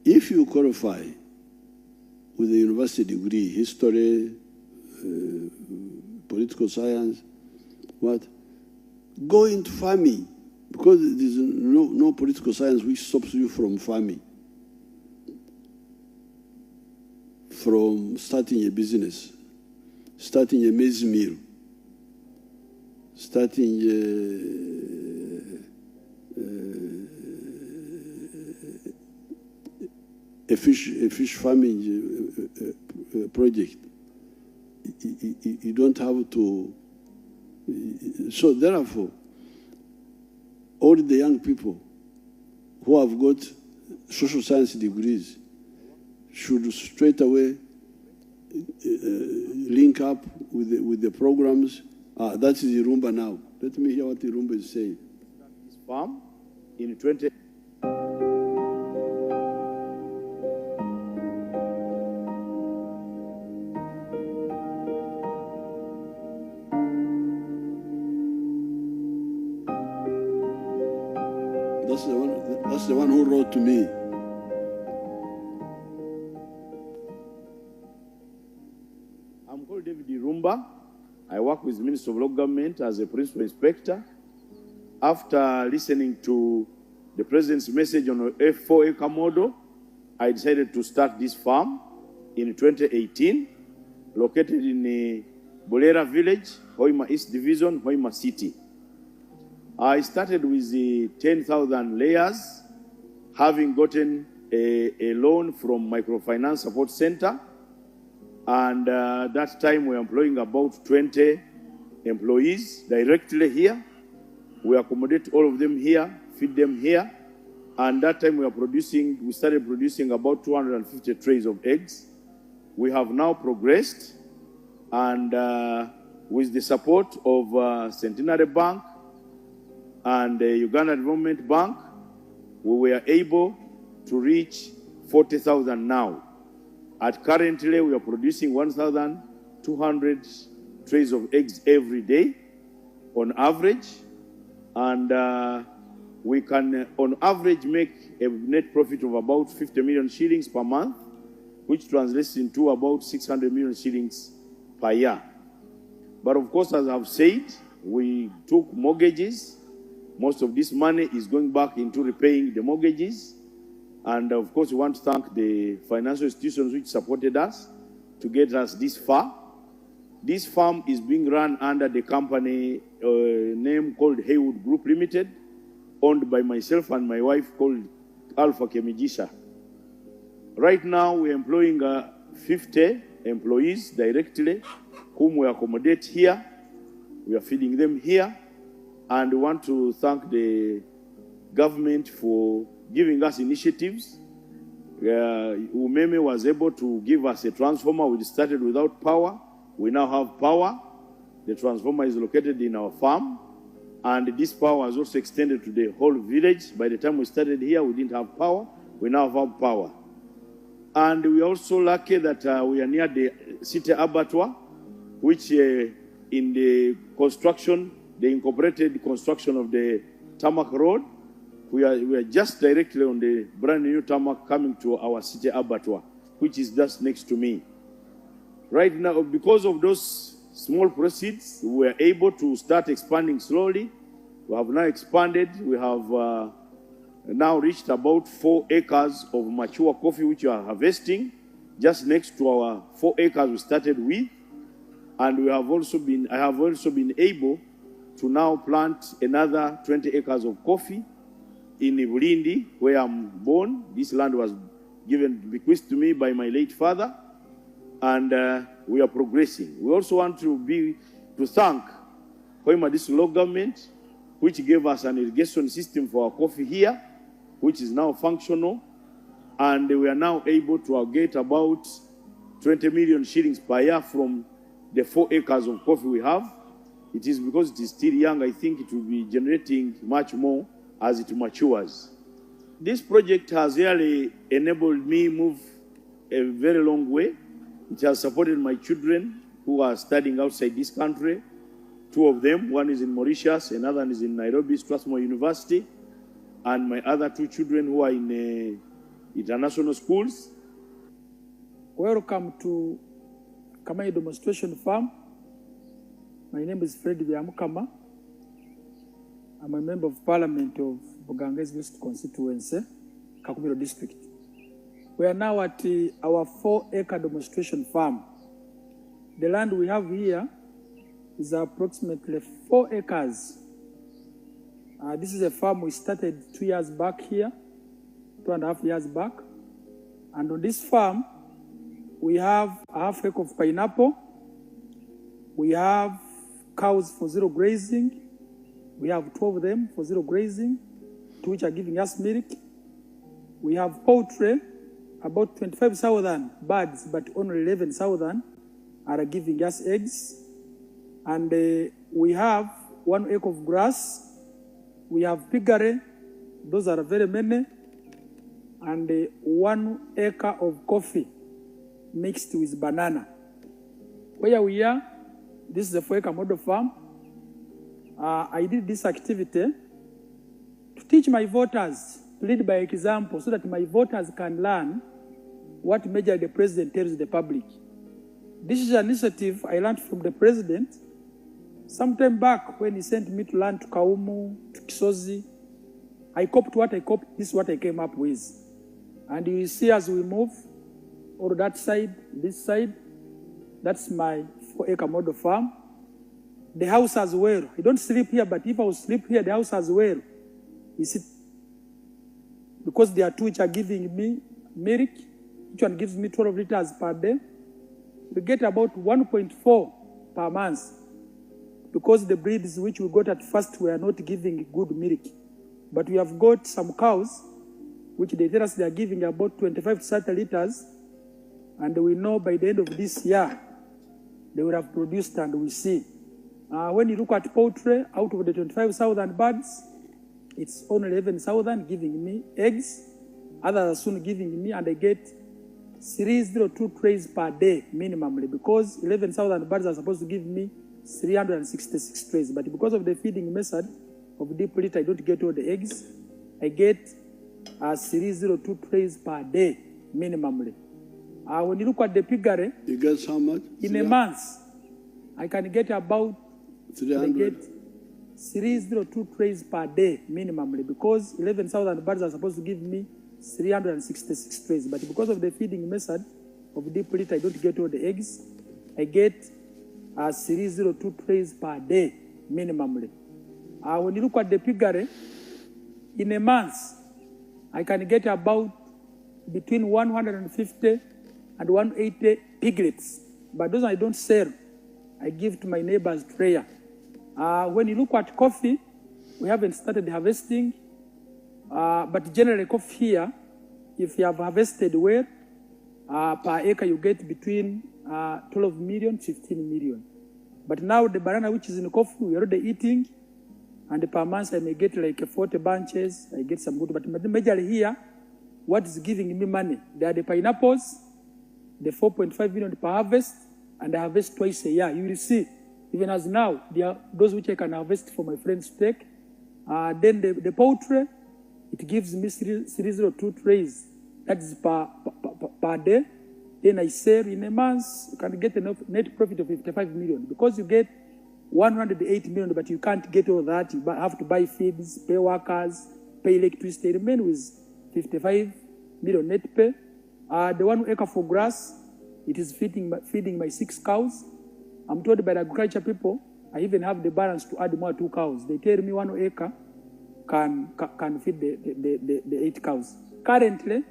If you qualify with a university degree, history, political science, go into farming, because there is no political science which stops you from farming, from starting a business, starting a maize mill, starting a fish farming project. You don't have to. So therefore, all the young people who have got social science degrees should straight away link up with the programs. That is Irumba now. Let me hear what Irumba is saying. This farm in 20. That's the one who wrote to me. I'm called David Irumba. I work with the Ministry of Local Government as a principal inspector. After listening to the President's message on a 4-acre model, I decided to start this farm in 2018, located in Bolera Village, Hoima East Division, Hoima City. I started with the 10,000 layers, having gotten a loan from Microfinance Support Center. And that time we were employing about 20 employees directly here. We accommodate all of them here, feed them here. And that time we started producing about 250 trays of eggs. We have now progressed, and with the support of Centenary Bank and the Uganda Development Bank, we were able to reach 40,000 now. Currently, we are producing 1,200 trays of eggs every day on average. And we can, on average, make a net profit of about 50 million shillings per month, which translates into about 600 million shillings per year. But of course, as I've said, we took mortgages. Most of this money is going back into repaying the mortgages. And of course, we want to thank the financial institutions which supported us to get us this far. This farm is being run under the company name called Haywood Group Limited, owned by myself and my wife, called Alpha Kemijisha. Right now, we're employing 50 employees directly, whom we accommodate here. We are feeding them here. And we want to thank the government for giving us initiatives. Umeme was able to give us a transformer. We started without power. We now have power. The transformer is located in our farm. And this power has also extended to the whole village. By the time we started here, we didn't have power. We now have power. And we are also lucky that we are near the city abattoir, which in the construction, the incorporated construction of the tarmac road, we are just directly on the brand new tarmac coming to our city abattoir, which is just next to me. Right now, because of those small proceeds, we are able to start expanding slowly. We have now expanded. We have now reached about 4 acres of mature coffee, which we are harvesting, just next to our 4 acres we started with. And we have also been, I have also been able to now plant another 20 acres of coffee in Bulindi, where I'm born. This land was bequeathed to me by my late father, and we are progressing. We also want to thank Hoima District Local Government, which gave us an irrigation system for our coffee here, which is now functional, and we are now able to get about 20 million shillings per year from the 4 acres of coffee we have. It is because it is still young, I think it will be generating much more as it matures. This project has really enabled me move a very long way. It has supported my children who are studying outside this country. 2 of them, one is in Mauritius, another is in Nairobi, Strathmore University, and my other 2 children who are in international schools. Welcome to Kamai Demonstration Farm. My name is Fred Byamukama. I'm a member of Parliament of Bugangezi West Constituency, Kakumiro District. We are now at our 4-acre demonstration farm. The land we have here is approximately 4 acres. This is a farm we started 2 years back here, 2.5 years back. And on this farm, we have a half acre of pineapple. We have cows for 0 grazing. We have 12 of them for 0 grazing, 2 which are giving us milk. We have poultry, about 25,000 birds, but only 11,000 are giving us eggs. And we have 1 acre of grass. We have piggery, those are very many. And 1 acre of coffee mixed with banana. Where we are, this is a 4-acre model farm. I did this activity to teach my voters, to lead by example, so that my voters can learn what measure the president tells the public. This is an initiative I learned from the president sometime back when he sent me to learn to Kaumu, to Kisozi. I copied what I copied, this is what I came up with. And you see as we move, or that side, this side, that's my 4-acre model farm. The house as well. I don't sleep here, but if I was sleep here, the house as well. You see, because there are 2 which are giving me milk, each one gives me 12 liters per day. We get about 1.4 per month, because the breeds which we got at first were not giving good milk. But we have got some cows, which they tell us they are giving about 25 to 30 liters, and we know by the end of this year, they will have produced, and we see. When you look at poultry, out of the 25,000 birds, it's only 11,000 giving me eggs. Others are soon giving me, and I get 302 trays per day minimally, because 11,000 birds are supposed to give me 366 trays. But because of the feeding method of deep litter, I don't get all the eggs. I get 302 trays per day minimally. When you look at the piggery, you get how much? In a month, I can get about 300. 302 trays per day minimally, because 11,000 birds are supposed to give me 366 trays. But because of the feeding method of deep litter, I don't get all the eggs. I get 302 trays per day minimally. When you look at the piggery, in a month, I can get about between 150 and 180 piglets. But those I don't sell. I give to my neighbor's prayer. When you look at coffee, we haven't started harvesting. But generally coffee here, if you have harvested well, per acre you get between 12 million, 15 million. But now the banana which is in coffee, we're already eating. And per month I may get like 40 bunches. I get some good, but majorly here, what is giving me money? They are the pineapples, the 4.5 million per harvest, and I harvest twice a year. You will see, even as now, there are those which I can harvest for my friends to take. Then the poultry, it gives me 302 trays. That is per day. Then I sell in a month, you can get a net profit of 55 million. Because you get 108 million, but you can't get all that. You have to buy feeds, pay workers, pay electricity. Remain with 55 million net pay. The 1 acre for grass, it is feeding my 6 cows. I'm told by the agriculture people, I even have the balance to add more 2 cows. They tell me 1 acre can feed the 8 cows. Currently,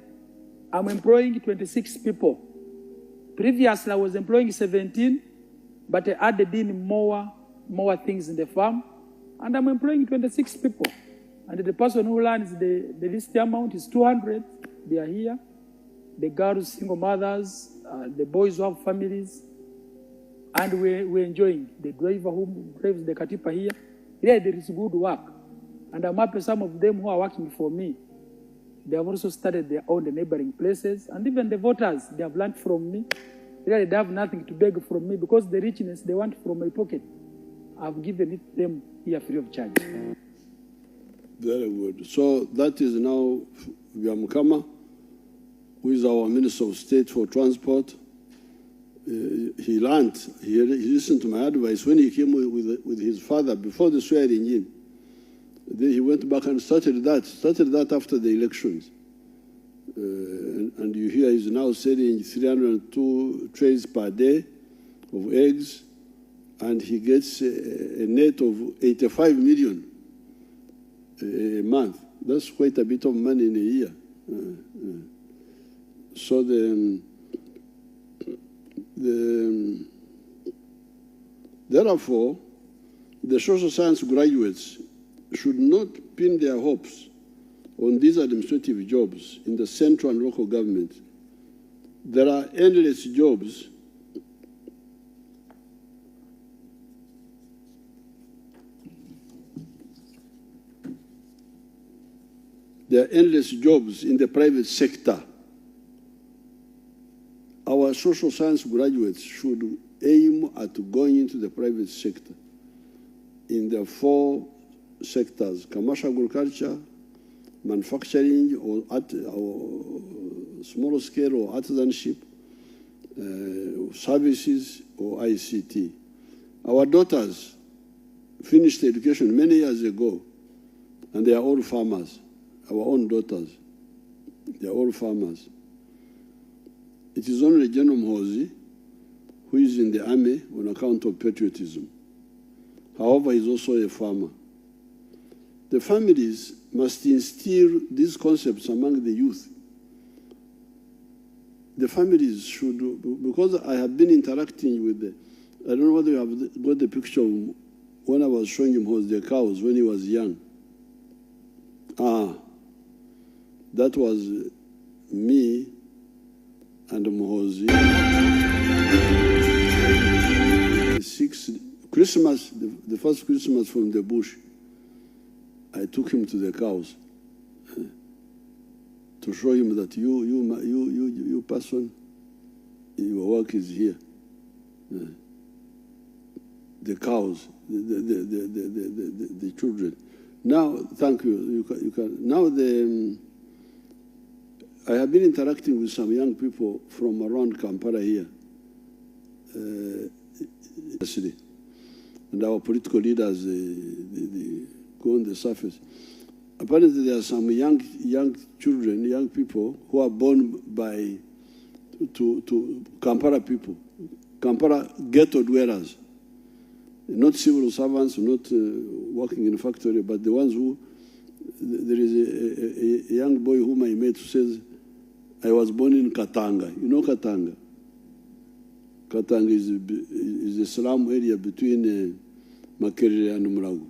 I'm employing 26 people. Previously, I was employing 17, but I added in more things in the farm, and I'm employing 26 people. And the person who learns the least amount is 200. They are here. The girls, single mothers, the boys who have families, and we're enjoying. The driver who drives the Katipa here, yeah, there is good work. And I'm happy some of them who are working for me, they have also started their own neighboring places. And even the voters, they have learned from me. Really, they have nothing to beg from me because the richness they want from my pocket, I've given it them here free of charge. Very good. So that is now Vyamukama, who is our Minister of State for Transport. He learned, he listened to my advice when he came with his father before the swearing in. Then he went back and started that after the elections. And you hear he's now selling 302 trays per day of eggs, and he gets a net of 85 million a month. That's quite a bit of money in a year. So therefore, the social science graduates should not pin their hopes on these administrative jobs in the central and local government. There are endless jobs in the private sector. Our social science graduates should aim at going into the private sector in the 4 sectors: commercial agriculture, manufacturing or small scale or artisanship, services or ICT. Our daughters finished education many years ago, and they are all farmers. Our own daughters, they are all farmers. It is only General Mhozi who is in the army on account of patriotism. However, he is also a farmer. The families must instill these concepts among the youth. The families should, because I have been interacting with I don't know whether you have got the picture of when I was showing him the cows when he was young. That was me and Mhozi. Christmas, the first Christmas from the bush, I took him to the cows to show him that you person, your work is here. The cows, the children. Now, thank you. You can now I have been interacting with some young people from around Kampala here, and our political leaders they go on the surface. Apparently, there are some young children, young people who are born to Kampala people, Kampala ghetto dwellers, not civil servants, not working in a factory, but the ones who. There is a young boy whom I met who says, I was born in Katanga. You know Katanga? Katanga is a slum area between Makerere and Muragu.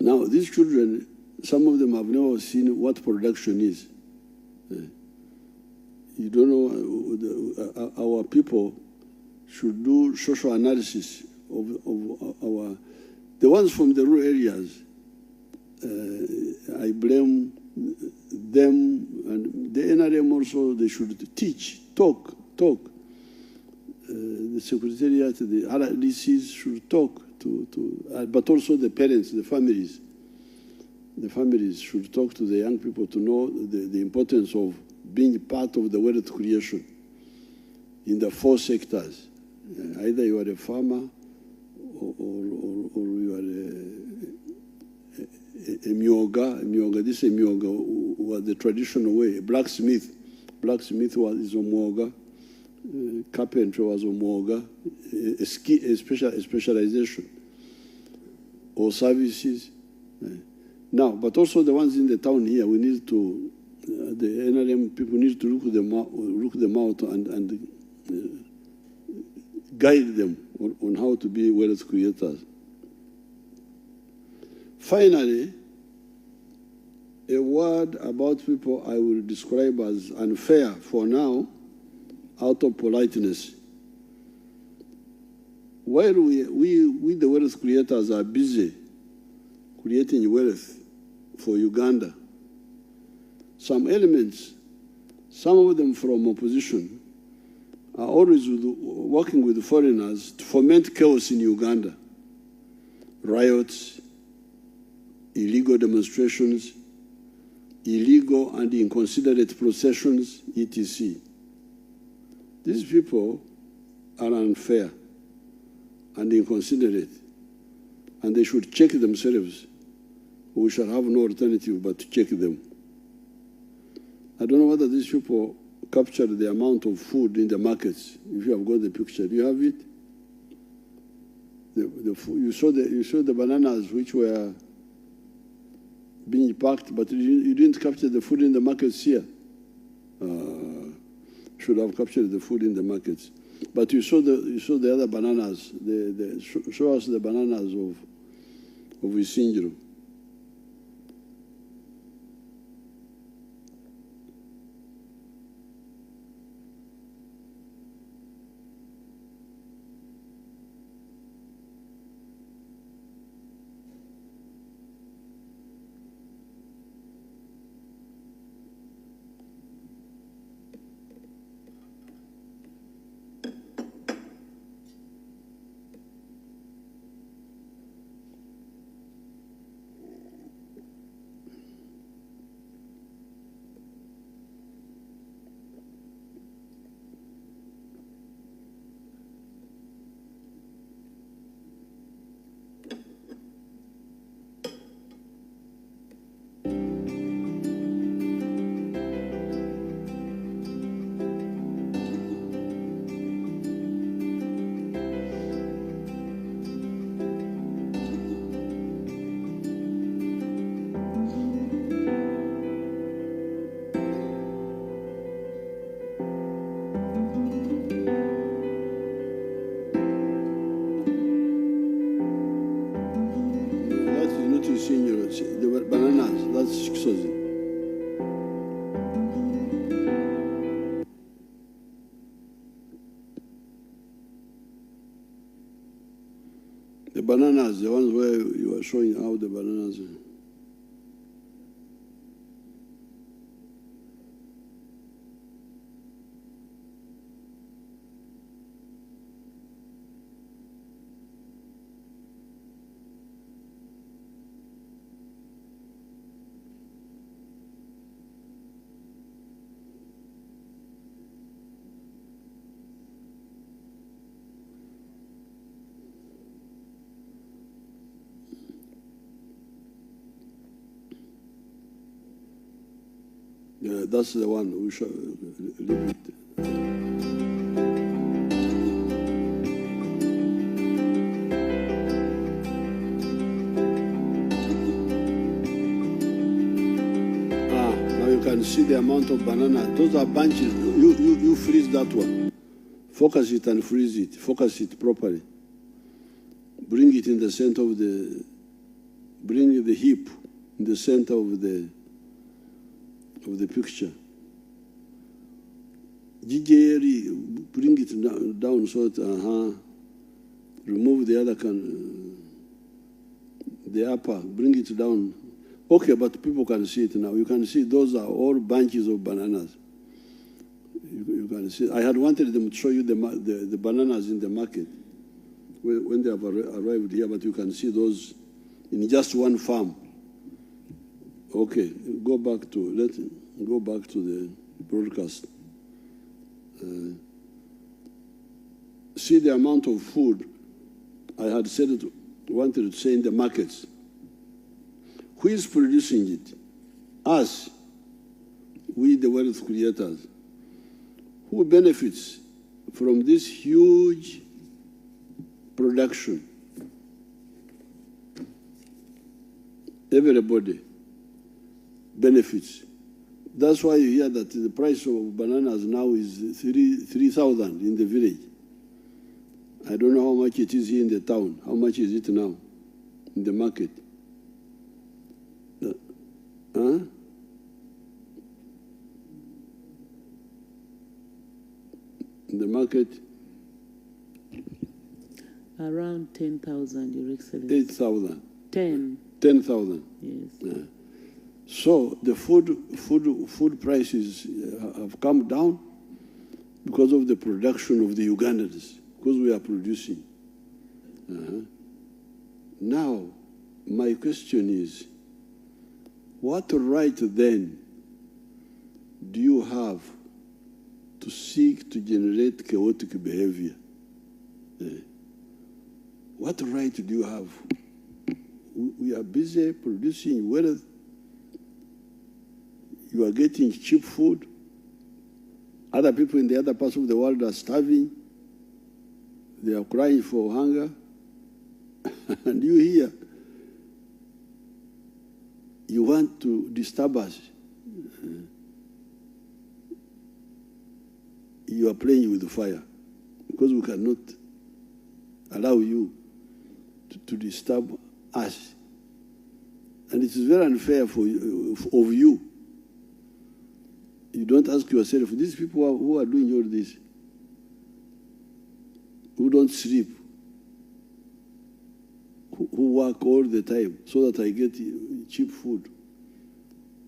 Now, these children, some of them have never seen what production is. You don't know, our people should do social analysis of the ones from the rural areas. I blame them, and the NRM also, they should teach, talk. The Secretariat, the RDCs should talk but also the parents, the families. The families should talk to the young people to know the importance of being part of the wealth creation in the 4 sectors. Either you are a farmer or you are a myoga. This is a myoga was the traditional way. Blacksmith is a myoga. Carpentry was a myoga. A specialization or services. Now, but also the ones in the town here, we need to the NRM people need to look them out and guide them on how to be wealth creators. Finally, a word about people I will describe as unfair for now, out of politeness. While we the wealth creators are busy creating wealth for Uganda, some elements, some of them from opposition, are always working with foreigners to foment chaos in Uganda. Riots, illegal demonstrations, illegal and inconsiderate processions, etc. These people are unfair and inconsiderate, and they should check themselves. We shall have no alternative but to check them. I don't know whether these people captured the amount of food in the markets. If you have got the picture, do you have it? You saw the bananas which were being packed, but you didn't capture the food in the markets here. Should have captured the food in the markets. But you saw the other bananas. Show us the bananas of Isingiro. The bananas, that's Chiksozi. The bananas, the ones where you are showing how the bananas are. Yeah, that's the one. We shall leave it. Now you can see the amount of banana. Those are bunches. You freeze that one. Focus it and freeze it. Focus it properly. Bring it in the center of the. Bring the heap in the center of the picture. GJRE, bring it down so that, remove the other the upper, bring it down. Okay, but people can see it now. You can see those are all bunches of bananas. You can see. I had wanted them to show you the bananas in the market when they have arrived here, but you can see those in just one farm. Okay, go back to the broadcast. See the amount of food I had wanted to say in the markets. Who is producing it? Us, we the wealth creators. Who benefits from this huge production? Everybody benefits That's why you hear that the price of bananas now is 3,000 in the village. I don't know how much it is here in the town. How much is it now in the market? In the market? Around 10,000, Your Excellency. 8,000. 10,000. Yes. So the food prices have come down because of the production of the Ugandans, because we are producing. Now, my question is, what right then do you have to seek to generate chaotic behavior? What right do you have? We are busy producing wealth. You are getting cheap food. Other people in the other parts of the world are starving. They are crying for hunger. And you here, you want to disturb us. You are playing with fire because we cannot allow you to disturb us. And it is very unfair of you. You don't ask yourself, these people who are doing all this, who don't sleep, who work all the time so that I get cheap food,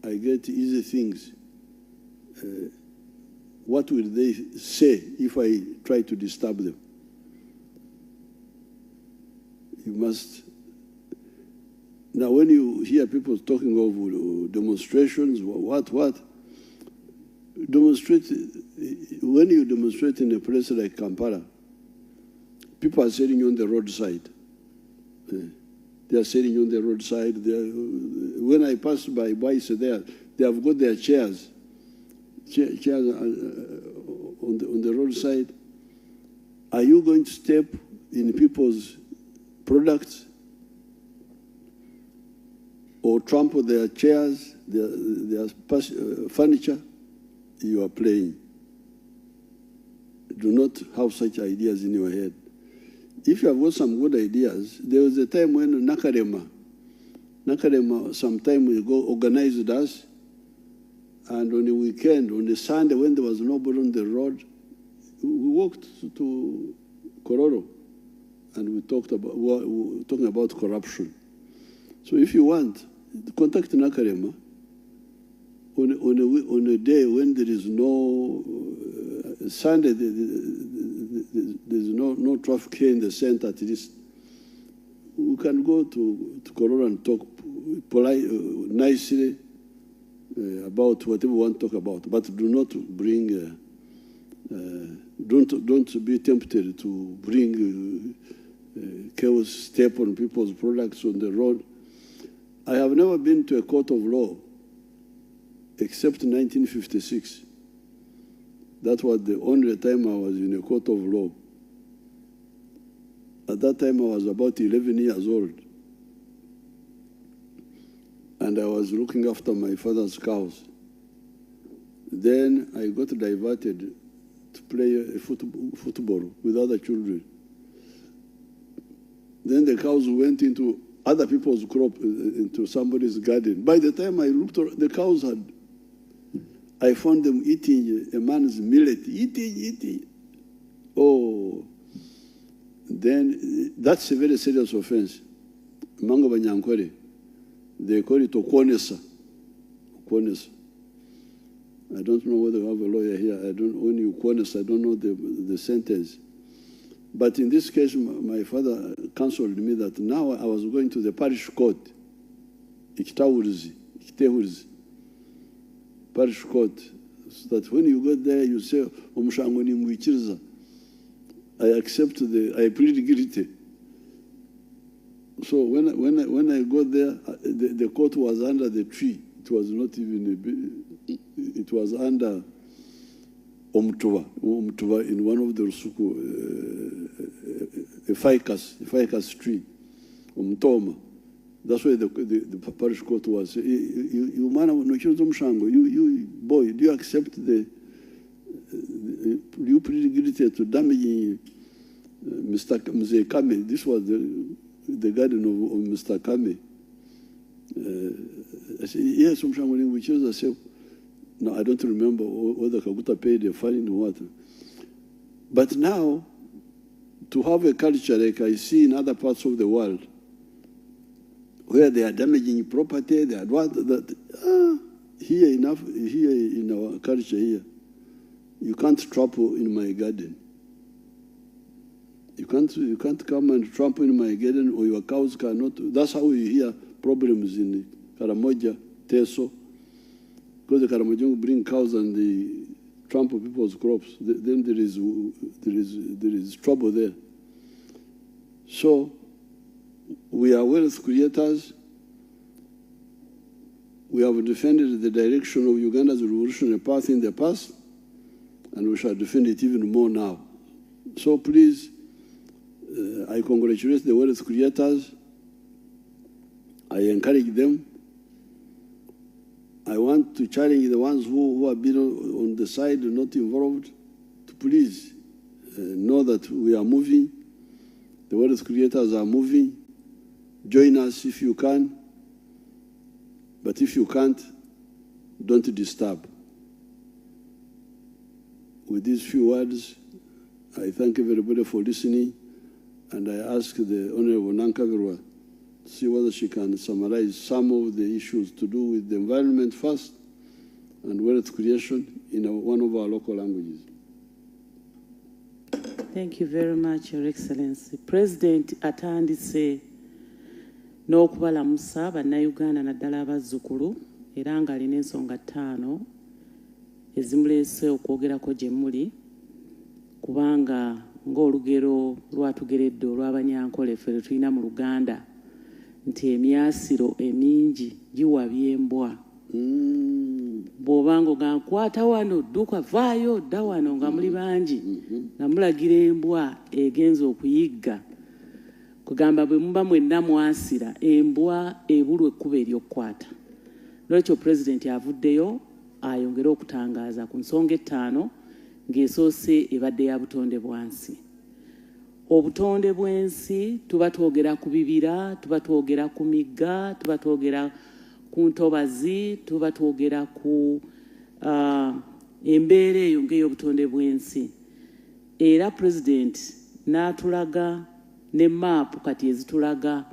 I get easy things. What will they say if I try to disturb them? You must. Now, when you hear people talking of demonstrations, what? Demonstrate, when you demonstrate in a place like Kampala, people are sitting on the roadside. They are sitting on the roadside. When I pass by boys there, they have got their chairs on the roadside. Are you going to step in people's products or trample their chairs, their furniture? You are playing. Do not have such ideas in your head. If you have got some good ideas, there was a time when Nakalema some time ago organized us, and on the weekend, on the Sunday when there was nobody on the road, we walked to Kororo, and we were talking about corruption. So if you want, contact Nakalema on a day when there is no Sunday, there's no traffic here in the center. At least we can go to Kororo and talk nicely about whatever we want to talk about, but do not bring. Don't be tempted to bring chaos, step on people's products on the road. I have never been to a court of law except 1956. That was the only time I was in a court of law. At that time, I was about 11 years old. And I was looking after my father's cows. Then I got diverted to play football with other children. Then the cows went into other people's crop, into somebody's garden. By the time I looked, the cows I found them eating a man's millet, eating. Oh, then that's a very serious offense. Mango Banyankore, they call it Okonesa. I don't know whether we have a lawyer here. When you Okonesa, I don't know the sentence. But in this case, my father counseled me that now I was going to the parish court, Ikitehurizi, parish court, so that when you go there, you say, Omushangoni Mwichiriza, I plead guilty. So when I got there, the court was under the tree. It was not even it was under Omtuba in one of the Rusuku, a ficus tree, Omtoma. That's why the parish court was. You man, you boy, do you accept the? You plead guilty to damaging Mr. Kame. This was the garden of Mr. Kame. I said, yes, we chose. I said, no, I don't remember whether Kaguta paid the fine or what. But now, to have a culture like I see in other parts of the world, where they are damaging property, they are here in our culture here, you can't trample in my garden. You can't come and trample in my garden, or your cows cannot. That's how you hear problems in Karamoja, Teso, because the Karamojong bring cows and they trample people's crops. Then there is trouble there. So we are wealth creators. We have defended the direction of Uganda's revolutionary path in the past, and we shall defend it even more now. So please, I congratulate the wealth creators. I encourage them. I want to challenge the ones who have been on the side not involved to please know that we are moving. The wealth creators are moving. Join us if you can. But if you can't, don't disturb. With these few words, I thank everybody for listening, and I ask the Honorable Nakasero to see whether she can summarize some of the issues to do with the environment first and wealth creation in one of our local languages. Thank you very much, Your Excellency. President atandise n'okubalamusa bannayuganda naddala abazzukulu era ng'alina ensonga 5 ezimuleese okwogerako gye muli, kubanga ng'olugero lwatugeredde olw'abanyankole ffe tulina mu Luganda nti emyasiro emingi giwabya embwa. Bw'oba nga nkwata wano dduka vaayo dda wano nga muli bangi nga mulagira embwa egenza okuyigga, kugamba bwe muba mwenna mwasira embwa ebulwa ekkuba ery'okkwata. Lwekyo Pulezidenti avuddeyo ayongere okutangaaza ku nsonga 5 ng'esoose ebadde ya butonde bwansi. Obutonde bw'ensi tuba twogera ku bibira, tuba twogera ku migga, tuba twogera ku ntobazi, tuba twogera ku embeera eyo ng'ey'obutonde bw'ensi. Era Pulezidenti n'atulaga ne maapu kati ezitulaga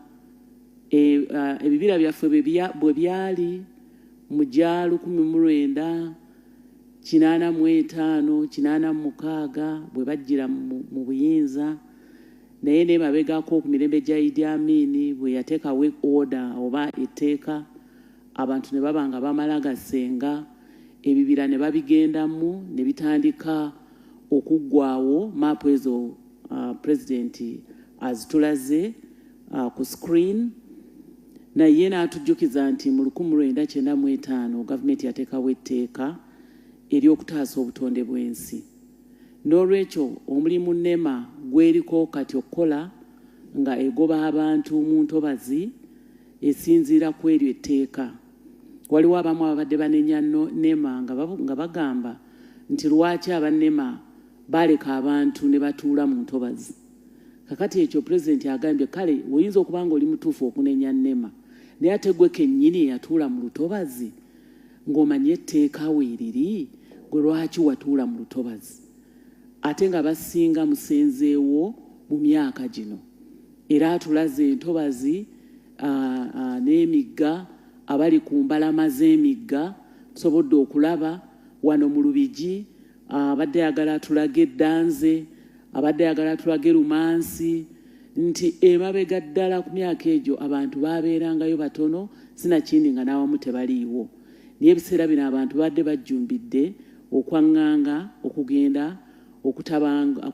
ebibira byaffe bwe byali mu gya 1985, 86 bwe bajjira mu buyinza, naye ne mabegako ku mirembe gya Idi Amin bwe yateekawo order oba etteeka, abantu ne baba nga bamala gasenga, ebibira ne babigendamu ne bitandika okuggwaawo. Maapu ezo Pulezidenti azitulaze ku screen, naye n'atujjukiza nti mu 1995 gavumenti yateekawo etteeka ery'okutaasa obutonde bw'ensi. N'olwekyo omulimu NEMA gweriko kati okukola nga egoba abantu mu ntobazi esinziira ku eryo etteeka. Waliwo abamu ababadde banenya NEMA nga bagamba nti lwaki aba NEMA baleka abantu ne batuula mu ntobazi. Kakati ekyo Pulezidenti agambye kale oyinza okuba nga oli mutuufu okunenya NEMA, naye ate gwe kennyini eyatuula mu lutobazi ng'omanye etteeka weeriri, gwe lwaki watuula mu lutobazi? Ate nga basinga musenzeewo mu myaka gino. Era atulaze entobazi n'emigga, abali ku mbalama z'emigga tusobodde okulaba wano mu Lubigi, abadde ayagala atulage Eddanze, abadde ayagala atulage Rumansi, nti emabega ddala ku myaka egyo abantu baabeerangayo batono, sinakindi nga n'awamu tebaliiwo. Naye ebiseera bino abantu badde bajjumbidde okwaŋŋanga okugenda okutabanga